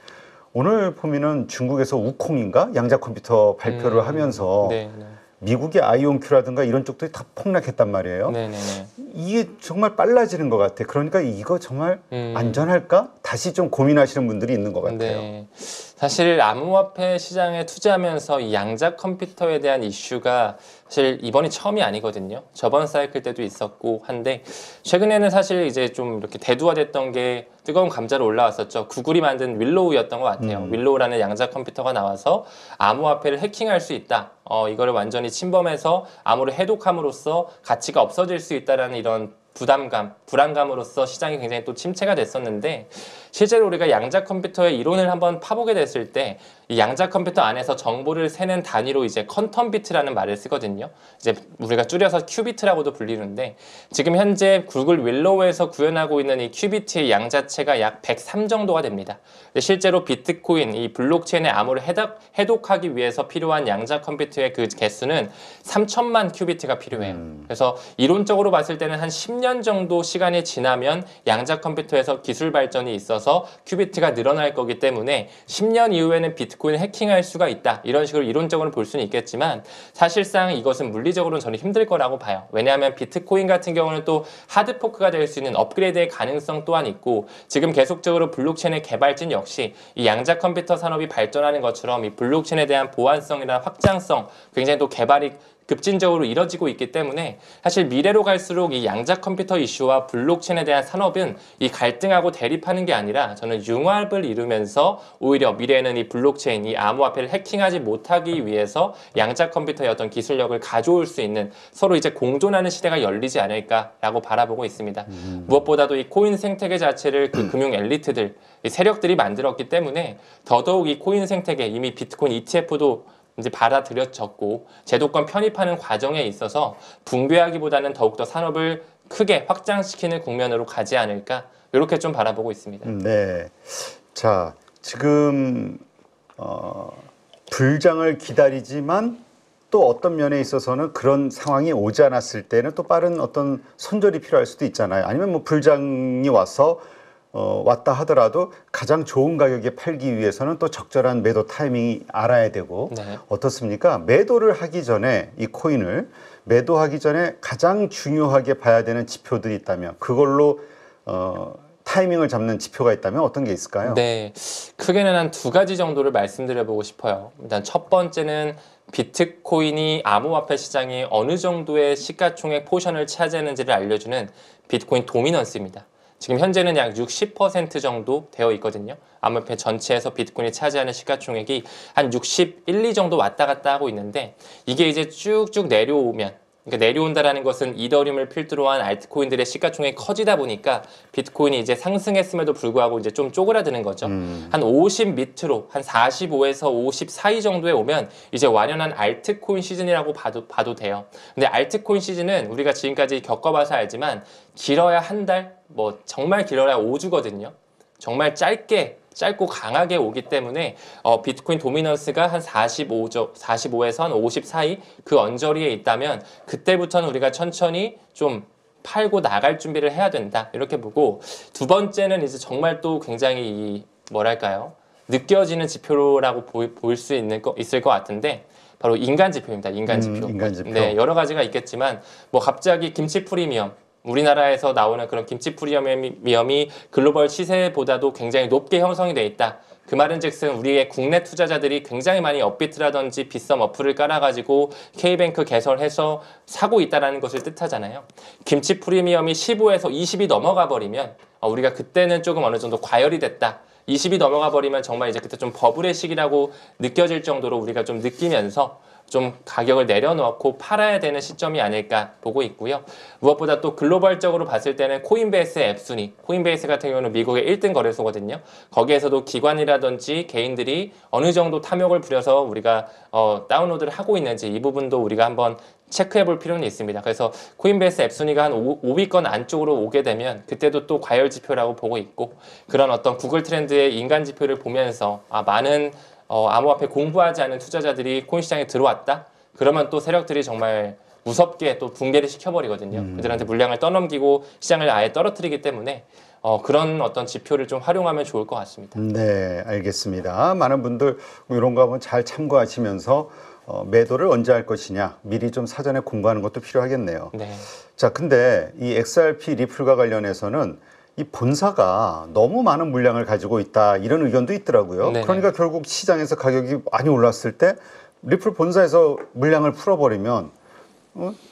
오늘 보면은 중국에서 우콩인가 양자 컴퓨터 발표를 하면서 네, 네. 미국의 아이온큐라든가 이런 쪽들이 다 폭락했단 말이에요. 네네네. 이게 정말 빨라지는 것 같아. 그러니까 이거 정말 안전할까? 다시 좀 고민하시는 분들이 있는 것 같아요. 네. 사실 암호화폐 시장에 투자하면서 이 양자 컴퓨터에 대한 이슈가 사실 이번이 처음이 아니거든요. 저번 사이클 때도 있었고 한데 최근에는 사실 이제 좀 이렇게 대두화됐던 게 뜨거운 감자로 올라왔었죠. 구글이 만든 윌로우였던 것 같아요. 윌로우라는 양자 컴퓨터가 나와서 암호화폐를 해킹할 수 있다. 이거를 완전히 침범해서 암호를 해독함으로써 가치가 없어질 수 있다라는 이런 부담감, 불안감으로써 시장이 굉장히 또 침체가 됐었는데 실제로 우리가 양자 컴퓨터의 이론을 한번 파보게 됐을 때 이 양자 컴퓨터 안에서 정보를 세는 단위로 이제 퀀텀 비트라는 말을 쓰거든요. 이제 우리가 줄여서 큐비트라고도 불리는데 지금 현재 구글 윌로우에서 구현하고 있는 이 큐비트의 양자체가 약 103 정도가 됩니다. 근데 실제로 비트코인, 이 블록체인의 암호를 해독하기 위해서 필요한 양자 컴퓨터의 그 개수는 3천만 큐비트가 필요해요. 그래서 이론적으로 봤을 때는 한 10년 정도 시간이 지나면 양자 컴퓨터에서 기술 발전이 있어서 큐비트가 늘어날 거기 때문에 10년 이후에는 비트코인을 해킹할 수가 있다. 이런 식으로 이론적으로 볼 수는 있겠지만 사실상 이것은 물리적으로는 저는 힘들 거라고 봐요. 왜냐하면 비트코인 같은 경우는 또 하드포크가 될 수 있는 업그레이드의 가능성 또한 있고 지금 계속적으로 블록체인의 개발진 역시 이 양자 컴퓨터 산업이 발전하는 것처럼 이 블록체인에 대한 보안성이나 확장성 굉장히 또 개발이 급진적으로 이뤄지고 있기 때문에 사실 미래로 갈수록 이 양자 컴퓨터 이슈와 블록체인에 대한 산업은 이 갈등하고 대립하는 게 아니라 저는 융합을 이루면서 오히려 미래에는 이 블록체인, 이 암호화폐를 해킹하지 못하기 위해서 양자 컴퓨터의 어떤 기술력을 가져올 수 있는 서로 이제 공존하는 시대가 열리지 않을까라고 바라보고 있습니다. 무엇보다도 이 코인 생태계 자체를 그 금융 엘리트들, 이 세력들이 만들었기 때문에 더더욱 이 코인 생태계 이미 비트코인 ETF도 이제 받아들여졌고 제도권 편입하는 과정에 있어서 붕괴하기보다는 더욱더 산업을 크게 확장시키는 국면으로 가지 않을까 이렇게 좀 바라보고 있습니다. 네. 자, 지금 불장을 기다리지만 또 어떤 면에 있어서는 그런 상황이 오지 않았을 때는 또 빠른 어떤 손절이 필요할 수도 있잖아요. 아니면 뭐 불장이 와서 왔다 하더라도 가장 좋은 가격에 팔기 위해서는 또 적절한 매도 타이밍이 알아야 되고 네. 어떻습니까? 매도를 하기 전에 이 코인을 매도하기 전에 가장 중요하게 봐야 되는 지표들이 있다면 그걸로 타이밍을 잡는 지표가 있다면 어떤 게 있을까요? 네, 크게는 한 두 가지 정도를 말씀드려보고 싶어요. 일단 첫 번째는 비트코인이 암호화폐 시장에 어느 정도의 시가총액 포션을 차지하는지를 알려주는 비트코인 도미넌스입니다. 지금 현재는 약 60% 정도 되어 있거든요. 암호화폐 전체에서 비트코인이 차지하는 시가총액이 한 61, 2 정도 왔다 갔다 하고 있는데 이게 이제 쭉쭉 내려오면 그러니까 내려온다라는 것은 이더리움을 필두로 한 알트코인들의 시가총액이 커지다 보니까 비트코인이 이제 상승했음에도 불구하고 이제 좀 쪼그라드는 거죠. 한 50 밑으로 한 45에서 50 사이 정도에 오면 이제 완연한 알트코인 시즌이라고 봐도 돼요. 근데 알트코인 시즌은 우리가 지금까지 겪어봐서 알지만 길어야 한 달, 뭐 정말 길어야 5주거든요. 정말 짧고 강하게 오기 때문에 비트코인 도미넌스가 한 45에서 한 50 사이 그 언저리에 있다면 그때부터는 우리가 천천히 좀 팔고 나갈 준비를 해야 된다 이렇게 보고 두 번째는 이제 정말 또 굉장히 뭐랄까요 느껴지는 지표라고 보일 수 있을 것 같은데 바로 인간 지표입니다. 인간 지표. 인간 지표. 네, 여러 가지가 있겠지만 뭐 갑자기 김치 프리미엄 우리나라에서 나오는 그런 김치 프리미엄이 글로벌 시세보다도 굉장히 높게 형성이 돼 있다. 그 말은즉슨 우리의 국내 투자자들이 굉장히 많이 업비트라든지 빗썸 어플을 깔아가지고 K뱅크 개설해서 사고 있다는 것을 뜻하잖아요. 김치 프리미엄이 15에서 20이 넘어가 버리면 우리가 그때는 조금 어느 정도 과열이 됐다. 20이 넘어가 버리면 정말 이제 그때 좀 버블의 시기라고 느껴질 정도로 우리가 좀 느끼면서 좀 가격을 내려놓고 팔아야 되는 시점이 아닐까 보고 있고요. 무엇보다 또 글로벌적으로 봤을 때는 코인베이스의 앱순위, 코인베이스 같은 경우는 미국의 1등 거래소거든요. 거기에서도 기관이라든지 개인들이 어느 정도 탐욕을 부려서 우리가 다운로드를 하고 있는지 이 부분도 우리가 한번 체크해 볼 필요는 있습니다. 그래서 코인베이스 앱순위가 한 5위권 안쪽으로 오게 되면 그때도 또 과열 지표라고 보고 있고 그런 어떤 구글 트렌드의 인간 지표를 보면서 많은 암호화폐 공부하지 않은 투자자들이 코인 시장에 들어왔다? 그러면 또 세력들이 정말 무섭게 또 붕괴를 시켜버리거든요. 그들한테 물량을 떠넘기고 시장을 아예 떨어뜨리기 때문에 그런 어떤 지표를 좀 활용하면 좋을 것 같습니다. 네, 알겠습니다. 많은 분들 이런 거 한번 잘 참고하시면서 매도를 언제 할 것이냐 미리 좀 사전에 공부하는 것도 필요하겠네요. 네. 자, 근데 이 XRP 리플과 관련해서는 이 본사가 너무 많은 물량을 가지고 있다 이런 의견도 있더라고요. 네네. 그러니까 결국 시장에서 가격이 많이 올랐을 때 리플 본사에서 물량을 풀어버리면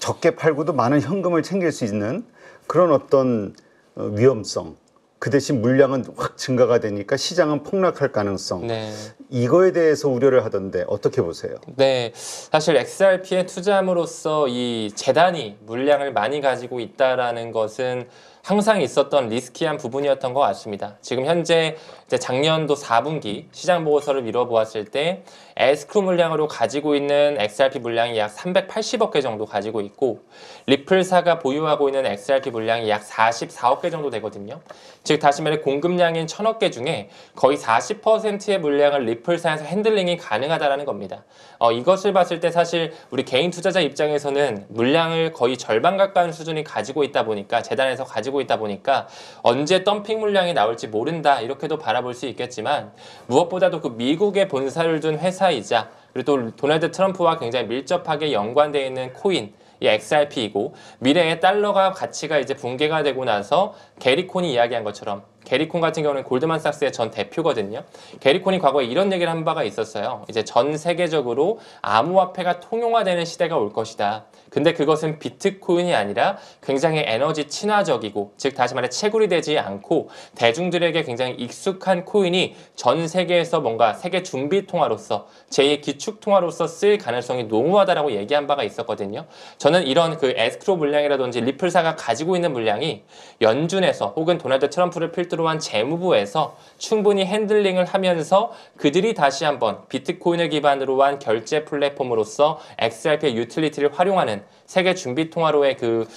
적게 팔고도 많은 현금을 챙길 수 있는 그런 어떤 위험성 그 대신 물량은 확 증가가 되니까 시장은 폭락할 가능성 네. 이거에 대해서 우려를 하던데 어떻게 보세요? 네, 사실 XRP에 투자함으로써 이 재단이 물량을 많이 가지고 있다라는 것은 항상 있었던 리스키한 부분이었던 것 같습니다. 지금 현재 이제 작년도 4분기 시장 보고서를 미뤄보았을 때 에스크로 물량으로 가지고 있는 XRP 물량이 약 380억 개 정도 가지고 있고 리플사가 보유하고 있는 XRP 물량이 약 44억 개 정도 되거든요. 즉 다시 말해 공급량인 1000억 개 중에 거의 40%의 물량을 리플사에서 핸들링이 가능하다는 겁니다. 이것을 봤을 때 사실 우리 개인 투자자 입장에서는 물량을 거의 절반 가까운 수준이 가지고 있다 보니까 재단에서 가지고 있다 보니까 언제 덤핑 물량이 나올지 모른다 이렇게도 바라볼 수 있겠지만 무엇보다도 그 미국에 본사를 둔 회사이자 그리고 또 도널드 트럼프와 굉장히 밀접하게 연관되어 있는 코인 이 XRP이고 미래의 달러가 가치가 이제 붕괴가 되고 나서 게리콘이 이야기한 것처럼 게리콘 같은 경우는 골드만삭스의 전 대표거든요. 게리콘이 과거에 이런 얘기를 한 바가 있었어요. 이제 전 세계적으로 암호화폐가 통용화되는 시대가 올 것이다. 근데 그것은 비트코인이 아니라 굉장히 에너지 친화적이고 즉 다시 말해 채굴이 되지 않고 대중들에게 굉장히 익숙한 코인이 전 세계에서 뭔가 세계 준비 통화로서 제2의 기축 통화로서 쓸 가능성이 농후하다라고 얘기한 바가 있었거든요. 저는 이런 그 에스크로 물량이라든지 리플사가 가지고 있는 물량이 연준에서 혹은 도널드 트럼프를 필두로 한 재무부에서 충분히 핸들링을 하면서 그들이 다시 한번 비트코인을 기반으로 한 결제 플랫폼으로서 XRP의 유틸리티를 활용하는 세계 준비 통화로의 그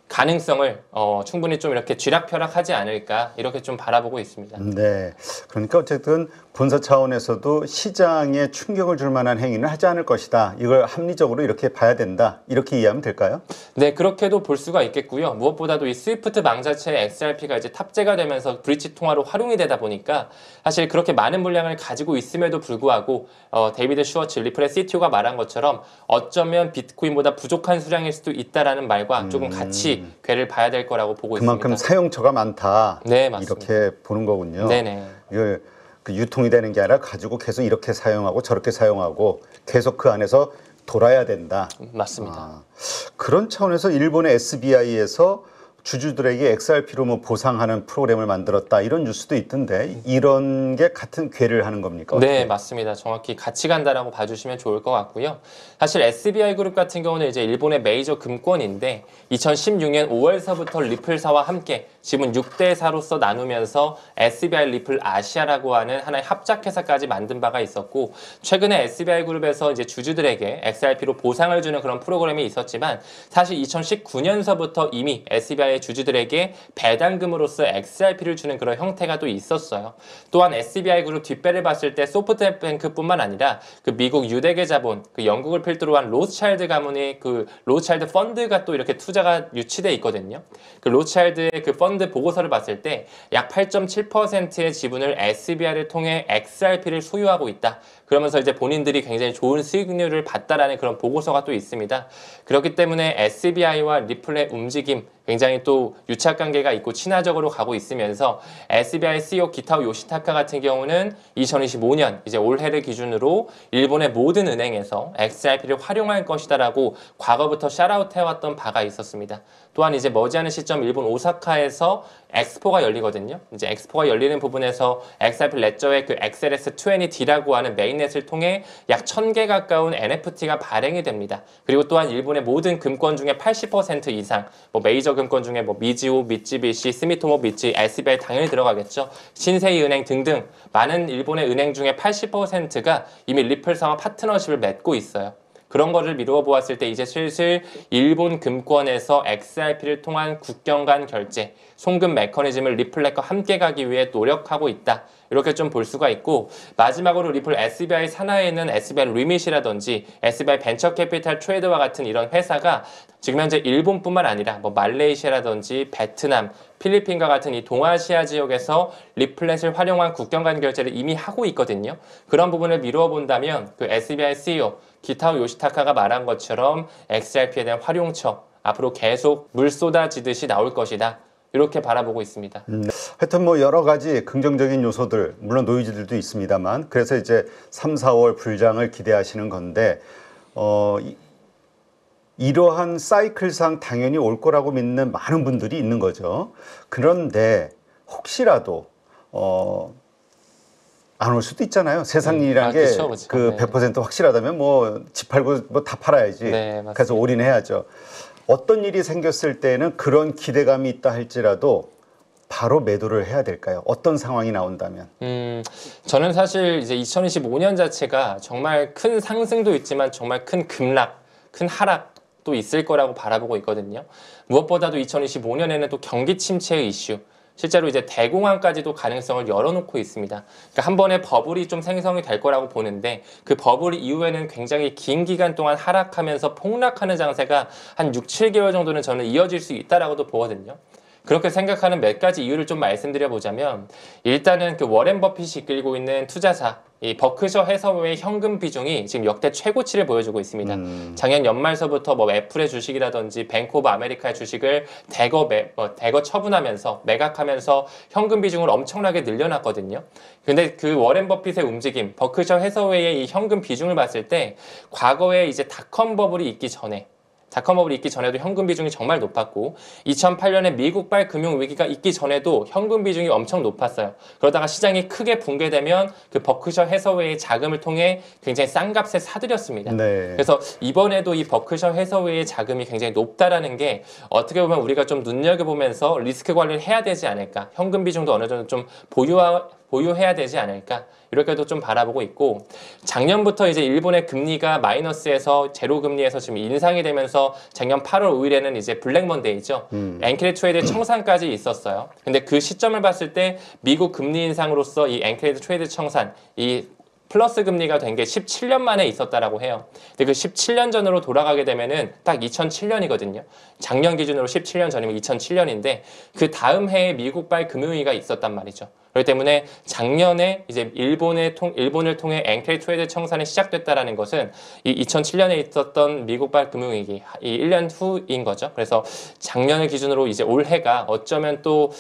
가능성을 충분히 좀 이렇게 쥐락펴락하지 않을까 이렇게 좀 바라보고 있습니다. 네, 그러니까 어쨌든 본사 차원에서도 시장에 충격을 줄 만한 행위는 하지 않을 것이다. 이걸 합리적으로 이렇게 봐야 된다. 이렇게 이해하면 될까요? 네, 그렇게도 볼 수가 있겠고요. 무엇보다도 이 스위프트 망 자체의 XRP가 이제 탑재가 되면서 브릿지 통화로 활용이 되다 보니까 사실 그렇게 많은 물량을 가지고 있음에도 불구하고 데이비드 슈워츠 리플의 CTO가 말한 것처럼 어쩌면 비트코인보다 부족한 수량일 수도 있다라는 말과 조금 같이 궤를 봐야 될 거라고 보고 그만큼 있습니다. 사용처가 많다. 네, 맞습니다. 이렇게 보는 거군요. 네네. 이걸 그 유통이 되는 게 아니라 가지고 계속 이렇게 사용하고 저렇게 사용하고 계속 그 안에서 돌아야 된다. 맞습니다. 그런 차원에서 일본의 SBI에서 주주들에게 XRP로 뭐 보상하는 프로그램을 만들었다 이런 뉴스도 있던데 이런 게 같은 궤를 하는 겁니까? 어떻게? 네, 맞습니다. 정확히 같이 간다라고 봐주시면 좋을 것 같고요. 사실 SBI 그룹 같은 경우는 이제 일본의 메이저 금권인데 2016년 5월서부터 리플사와 함께 지분 6대4로서 나누면서 SBI 리플 아시아라고 하는 하나의 합작회사까지 만든 바가 있었고 최근에 SBI 그룹에서 이제 주주들에게 XRP로 보상을 주는 그런 프로그램이 있었지만 사실 2019년서부터 이미 SBI 주주들에게 배당금으로서 XRP를 주는 그런 형태가 또 있었어요. 또한 SBI 그룹 뒷배를 봤을 때 소프트뱅크뿐만 아니라 그 미국 유대계 자본, 그 영국을 필두로 한 로스차일드 가문의 그 로스차일드 펀드가 또 이렇게 투자가 유치돼 있거든요. 그 로스차일드의 그 펀드 보고서를 봤을 때 약 8.7%의 지분을 SBI를 통해 XRP를 소유하고 있다. 그러면서 이제 본인들이 굉장히 좋은 수익률을 봤다라는 그런 보고서가 또 있습니다. 그렇기 때문에 SBI와 리플의 움직임 굉장히 또 유착 관계가 있고 친화적으로 가고 있으면서 SBI CEO 기타오 요시타카 같은 경우는 2025년 이제 올해를 기준으로 일본의 모든 은행에서 XRP를 활용할 것이다라고 과거부터 샤라웃 해왔던 바가 있었습니다. 또한 이제 머지않은 시점 일본 오사카에서 엑스포가 열리거든요. 이제 엑스포가 열리는 부분에서 XRP 레저의 그 XLS20D라고 하는 메인넷을 통해 약 1000개 가까운 NFT가 발행이 됩니다. 그리고 또한 일본의 모든 금권 중에 80% 이상, 뭐 메이저 금권 중에 뭐 미지오, 미쯔비시, 스미토모 미츠, SBI 당연히 들어가겠죠. 신세이 은행 등등 많은 일본의 은행 중에 80%가 이미 리플사와 파트너십을 맺고 있어요. 그런 거를 미루어 보았을 때 이제 슬슬 일본 금권에서 XRP를 통한 국경 간 결제, 송금 메커니즘을 리플렛과 함께 가기 위해 노력하고 있다. 이렇게 좀 볼 수가 있고 마지막으로 리플 SBI 산하에는 SBI 리밋이라든지 SBI 벤처 캐피탈 트레이드와 같은 이런 회사가 지금 현재 일본뿐만 아니라 뭐 말레이시아라든지 베트남, 필리핀과 같은 이 동아시아 지역에서 리플렛을 활용한 국경 간 결제를 이미 하고 있거든요. 그런 부분을 미루어 본다면 그 SBI CEO 기타오 요시타카가 말한 것처럼 XRP에 대한 활용처 앞으로 계속 물 쏟아지듯이 나올 것이다. 이렇게 바라보고 있습니다. 하여튼 뭐 여러 가지 긍정적인 요소들 물론 노이즈들도 있습니다만 그래서 이제 3, 4월 불장을 기대하시는 건데 이러한 사이클상 당연히 올 거라고 믿는 많은 분들이 있는 거죠. 그런데 혹시라도 안 올 수도 있잖아요. 세상 일이라는 게 그쵸. 그 네. 100% 확실하다면 뭐 집 팔고 뭐 다 팔아야지. 네, 맞습니다. 그래서 올인해야죠. 어떤 일이 생겼을 때는 그런 기대감이 있다 할지라도 바로 매도를 해야 될까요? 어떤 상황이 나온다면? 저는 사실 이제 2025년 자체가 정말 큰 상승도 있지만 정말 큰 급락, 큰 하락도 있을 거라고 바라보고 있거든요. 무엇보다도 2025년에는 또 경기 침체의 이슈, 실제로 이제 대공황까지도 가능성을 열어놓고 있습니다. 그러니까 한 번에 버블이 좀 생성이 될 거라고 보는데 그 버블 이후에는 굉장히 긴 기간 동안 하락하면서 폭락하는 장세가 한 6, 7개월 정도는 저는 이어질 수 있다라고도 보거든요. 그렇게 생각하는 몇 가지 이유를 좀 말씀드려 보자면 일단은 그 워렌 버핏이 이끌고 있는 투자사 이 버크셔 해서웨이 현금 비중이 지금 역대 최고치를 보여주고 있습니다. 작년 연말서부터 뭐 애플의 주식이라든지 뱅크 오브 아메리카의 주식을 대거 처분하면서 매각하면서 현금 비중을 엄청나게 늘려놨거든요. 근데 그 워렌 버핏의 움직임, 버크셔 해서웨이의 이 현금 비중을 봤을 때 과거에 이제 닷컴 버블이 있기 전에도 현금 비중이 정말 높았고 2008년에 미국발 금융위기가 있기 전에도 현금 비중이 엄청 높았어요. 그러다가 시장이 크게 붕괴되면 그 버크셔 해서웨이의 자금을 통해 굉장히 싼 값에 사들였습니다. 네. 그래서 이번에도 이 버크셔 해서웨이의 자금이 굉장히 높다라는 게 어떻게 보면 우리가 좀 눈여겨보면서 리스크 관리를 해야 되지 않을까. 현금 비중도 어느 정도 좀 보유해야 되지 않을까. 이렇게도 좀 바라보고 있고 작년부터 이제 일본의 금리가 마이너스에서 제로 금리에서 지금 인상이 되면서 작년 8월 5일에는 이제 블랙 먼데이죠. 앵크레 트레이드 청산까지 있었어요. 근데 그 시점을 봤을 때 미국 금리 인상으로서 이 앵크레 트레이드 청산 이 플러스 금리가 된 게 17년 만에 있었다라고 해요. 근데 그 17년 전으로 돌아가게 되면은 딱 2007년이거든요. 작년 기준으로 17년 전이면 2007년인데 그 다음 해에 미국발 금융위기가 있었단 말이죠. 그렇기 때문에 작년에 이제 일본을 통해 앵크레 트레이드 청산이 시작됐다라는 것은 이 2007년에 있었던 미국발 금융위기 이 1년 후인 거죠. 그래서 작년을 기준으로 이제 올해가 어쩌면 또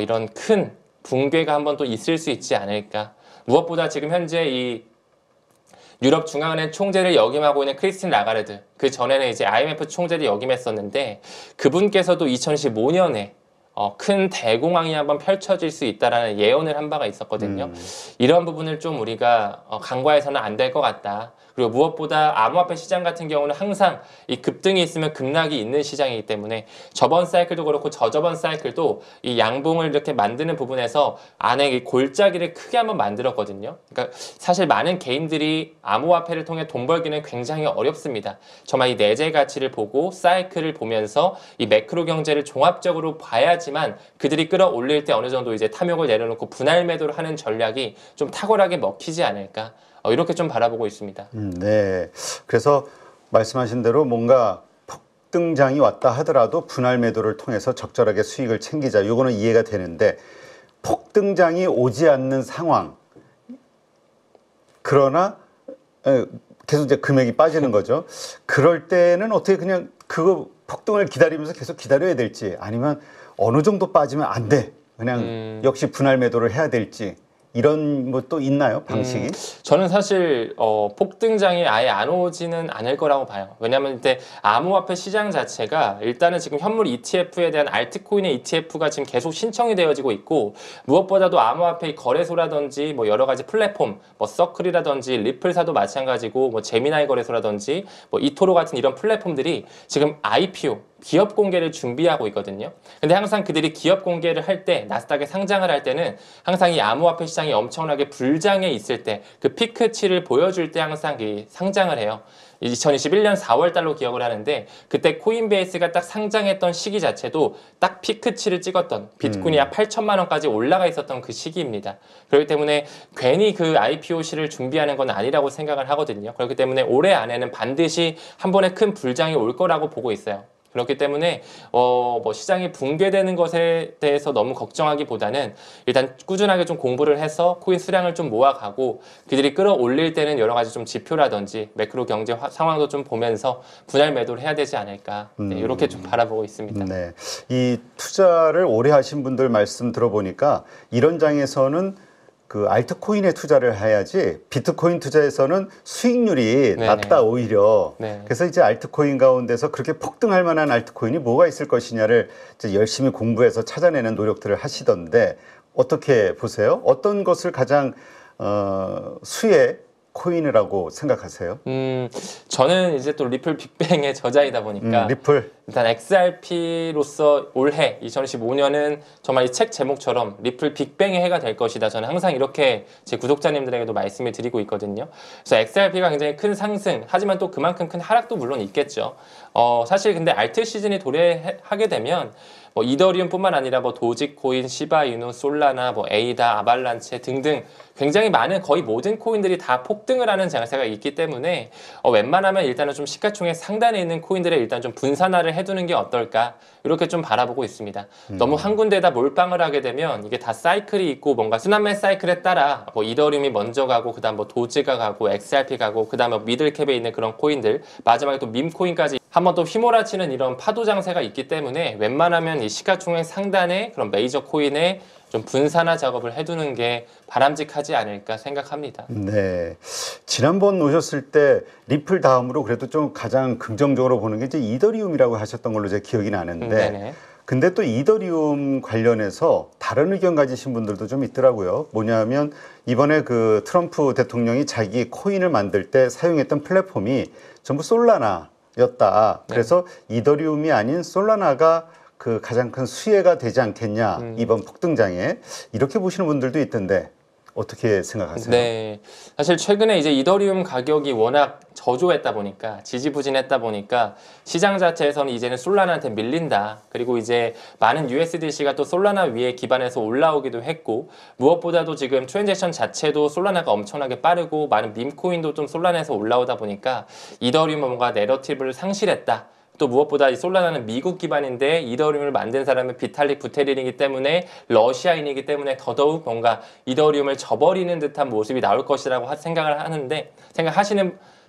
이런 큰 붕괴가 한번 또 있을 수 있지 않을까. 무엇보다 지금 현재 이 유럽 중앙은행 총재를 역임하고 있는 크리스틴 라가르드, 그 전에는 이제 IMF 총재를 역임했었는데 그분께서도 2015년에 큰 대공황이 한번 펼쳐질 수 있다라는 예언을 한 바가 있었거든요. 이런 부분을 좀 우리가 간과해서는 안 될 것 같다. 그리고 무엇보다 암호화폐 시장 같은 경우는 항상 이 급등이 있으면 급락이 있는 시장이기 때문에 저번 사이클도 그렇고 저저번 사이클도 이 양봉을 이렇게 만드는 부분에서 안에 이 골짜기를 크게 한번 만들었거든요. 그러니까 사실 많은 개인들이 암호화폐를 통해 돈 벌기는 굉장히 어렵습니다. 정말 이 내재 가치를 보고 사이클을 보면서 이 매크로 경제를 종합적으로 봐야지만 그들이 끌어올릴 때 어느 정도 이제 탐욕을 내려놓고 분할 매도를 하는 전략이 좀 탁월하게 먹히지 않을까. 이렇게 좀 바라보고 있습니다. 네. 그래서 말씀하신 대로 뭔가 폭등장이 왔다 하더라도 분할 매도를 통해서 적절하게 수익을 챙기자. 이거는 이해가 되는데 폭등장이 오지 않는 상황. 그러나 계속 이제 금액이 빠지는 거죠. 그럴 때는 어떻게 그냥 그거 폭등을 기다리면서 계속 기다려야 될지 아니면 어느 정도 빠지면 안 돼. 그냥 역시 분할 매도를 해야 될지. 이런 것도 있나요? 방식이? 저는 사실 폭등장이 아예 안 오지는 않을 거라고 봐요. 왜냐하면 이제 암호화폐 시장 자체가 일단은 지금 현물 ETF에 대한 알트코인의 ETF가 지금 계속 신청이 되어지고 있고 무엇보다도 암호화폐 거래소라든지 뭐 여러 가지 플랫폼, 뭐 서클이라든지 리플사도 마찬가지고 뭐 제미나이 거래소라든지 뭐 이토로 같은 이런 플랫폼들이 지금 IPO 기업 공개를 준비하고 있거든요. 근데 항상 그들이 기업 공개를 할 때, 나스닥에 상장을 할 때는 항상 이 암호화폐 시장이 엄청나게 불장해 있을 때, 그 피크치를 보여줄 때 항상 이 상장을 해요. 2021년 4월 달로 기억을 하는데 그때 코인베이스가 딱 상장했던 시기 자체도 딱 피크치를 찍었던 비트코인이 약 8천만 원까지 올라가 있었던 그 시기입니다. 그렇기 때문에 괜히 그 IPOC를 준비하는 건 아니라고 생각을 하거든요. 그렇기 때문에 올해 안에는 반드시 한 번에 큰 불장이 올 거라고 보고 있어요. 그렇기 때문에 뭐 시장이 붕괴되는 것에 대해서 너무 걱정하기보다는 일단 꾸준하게 좀 공부를 해서 코인 수량을 좀 모아가고 그들이 끌어올릴 때는 여러 가지 좀 지표라든지 매크로 경제 상황도 좀 보면서 분할 매도를 해야 되지 않을까 이렇게 좀 바라보고 있습니다. 네, 이 투자를 오래 하신 분들 말씀 들어보니까 이런 장에서는 그 알트코인에 투자를 해야지 비트코인 투자에서는 수익률이 네네. 낮다 오히려. 네. 그래서 이제 알트코인 가운데서 그렇게 폭등할 만한 알트코인이 뭐가 있을 것이냐를 이제 열심히 공부해서 찾아내는 노력들을 하시던데 어떻게 보세요? 어떤 것을 가장 수혜 코인이라고 생각하세요? 저는 이제 또 리플 빅뱅의 저자이다 보니까 리플. 일단 XRP로서 올해 2015년은 정말 이 책 제목처럼 리플 빅뱅의 해가 될 것이다. 저는 항상 이렇게 제 구독자님들에게도 말씀을 드리고 있거든요. 그래서 XRP가 굉장히 큰 상승, 하지만 또 그만큼 큰 하락도 물론 있겠죠. 사실 근데 알트 시즌이 도래하게 되면 뭐 이더리움뿐만 아니라 뭐 도지코인, 시바이누, 솔라나, 뭐 에이다, 아발란체 등등 굉장히 많은 거의 모든 코인들이 다 폭등을 하는 장세가 있기 때문에 웬만하면 일단은 좀 시가총액 상단에 있는 코인들을 일단 좀 분산화를 해두는 게 어떨까 이렇게 좀 바라보고 있습니다. 너무 한 군데에다 몰빵을 하게 되면 이게 다 사이클이 있고 뭔가 순환매 사이클에 따라 뭐 이더리움이 먼저 가고 그다음 뭐 도지가 가고 XRP 가고 그다음에 뭐 미들캡에 있는 그런 코인들 마지막에 또 밈코인까지 한번 또 휘몰아치는 이런 파도 장세가 있기 때문에 웬만하면 이 시가총액 상단에 그런 메이저 코인에 좀 분산화 작업을 해두는 게 바람직하지 않을까 생각합니다. 네. 지난번 오셨을 때 리플 다음으로 그래도 좀 가장 긍정적으로 보는 게 이제 이더리움이라고 하셨던 걸로 제 기억이 나는데 네네. 근데 또 이더리움 관련해서 다른 의견 가지신 분들도 좀 있더라고요. 뭐냐면 이번에 그 트럼프 대통령이 자기 코인을 만들 때 사용했던 플랫폼이 전부 솔라나였다. 그래서 이더리움이 아닌 솔라나가 그 가장 큰 수혜가 되지 않겠냐 이번 폭등장에 이렇게 보시는 분들도 있던데 어떻게 생각하세요? 네, 사실 최근에 이제 이더리움 가격이 워낙 저조했다 보니까 지지부진했다 보니까 시장 자체에서는 이제는 솔라나한테 밀린다. 그리고 이제 많은 USDC가 또 솔라나 위에 기반해서 올라오기도 했고 무엇보다도 지금 트랜잭션 자체도 솔라나가 엄청나게 빠르고 많은 밈코인도 좀 솔라나에서 올라오다 보니까 이더리움은 뭔가 내러티브를 상실했다. 또 무엇보다 이 솔라나는 미국 기반인데 이더리움을 만든 사람은 비탈릭 부테린이기 때문에 러시아인이기 때문에 더더욱 뭔가 이더리움을 저버리는 듯한 모습이 나올 것이라고 생각을 하는데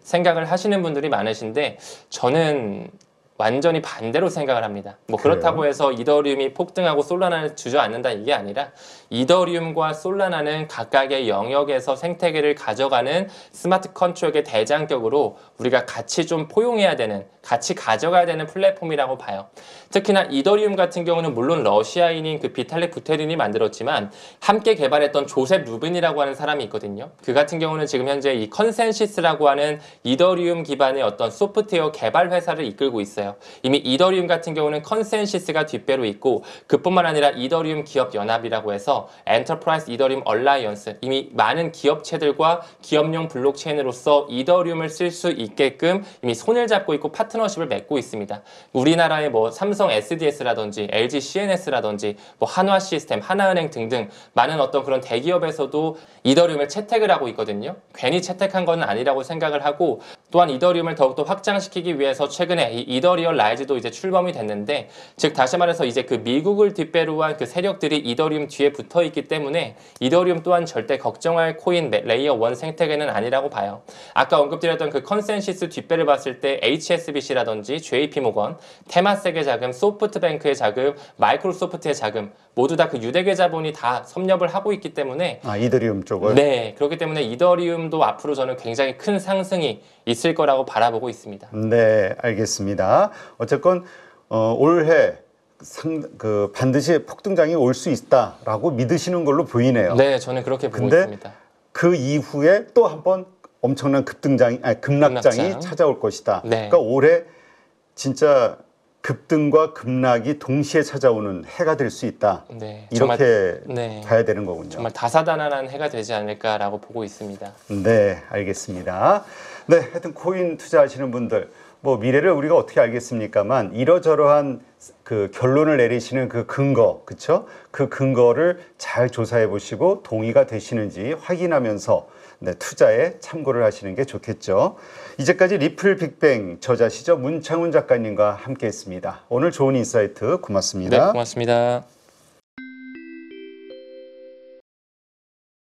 생각을 하시는 분들이 많으신데 저는 완전히 반대로 생각을 합니다. 뭐 그래요? 그렇다고 해서 이더리움이 폭등하고 솔라나를 주저앉는다 이게 아니라 이더리움과 솔라나는 각각의 영역에서 생태계를 가져가는 스마트 컨트롤의 대장격으로 우리가 같이 좀 포용해야 되는, 같이 가져가야 되는 플랫폼이라고 봐요. 특히나 이더리움 같은 경우는 물론 러시아인인 그 비탈릭 부테린이 만들었지만 함께 개발했던 조셉 루빈이라고 하는 사람이 있거든요. 그 같은 경우는 지금 현재 이 컨센시스라고 하는 이더리움 기반의 어떤 소프트웨어 개발 회사를 이끌고 있어요. 이미 이더리움 같은 경우는 컨센시스가 뒷배로 있고 그뿐만 아니라 이더리움 기업 연합이라고 해서 엔터프라이즈 이더리움 얼라이언스, 이미 많은 기업체들과 기업용 블록체인으로서 이더리움을 쓸 수 있게끔 이미 손을 잡고 있고 파트너십을 맺고 있습니다. 우리나라의 뭐 삼성 SDS라든지 LG CNS라든지 뭐 한화 시스템, 하나은행 등등 많은 어떤 그런 대기업에서도 이더리움을 채택을 하고 있거든요. 괜히 채택한 건 아니라고 생각을 하고, 또한 이더리움을 더욱더 확장시키기 위해서 최근에 이 이더리얼 라이즈도 이제 출범이 됐는데, 즉 다시 말해서 이제 그 미국을 뒷배로 한 그 세력들이 이더리움 뒤에 붙어 있기 때문에 이더리움 또한 절대 걱정할 코인 레이어 1 생태계는 아니라고 봐요. 아까 언급드렸던 그 컨센시스 뒷배를 봤을 때 HSBC라든지 JP모건, 테마섹의 자금, 소프트뱅크의 자금, 마이크로소프트의 자금 모두 다 그 유대계 자본이 다 섭렵을 하고 있기 때문에 이더리움 쪽을. 네, 그렇기 때문에 이더리움도 앞으로 저는 굉장히 큰 상승이 있을 거라고 바라보고 있습니다. 네, 알겠습니다. 어쨌건 올해 반드시 폭등장이 올 수 있다라고 믿으시는 걸로 보이네요. 네, 저는 그렇게 보고 근데 있습니다. 그 이후에 또 한 번 엄청난 급락장이 급락장. 찾아올 것이다. 네. 그러니까 올해 진짜 급등과 급락이 동시에 찾아오는 해가 될 수 있다. 네, 이렇게 네, 봐야 되는 거군요. 정말 다사다난한 해가 되지 않을까라고 보고 있습니다. 네, 알겠습니다. 네, 하여튼 코인 투자하시는 분들, 뭐 미래를 우리가 어떻게 알겠습니까만 이러저러한 그 결론을 내리시는 그 근거, 그렇죠? 그 근거를 잘 조사해 보시고 동의가 되시는지 확인하면서 네, 투자에 참고를 하시는 게 좋겠죠. 이제까지 리플 빅뱅 저자시죠, 문창훈 작가님과 함께했습니다. 오늘 좋은 인사이트 고맙습니다. 네, 고맙습니다.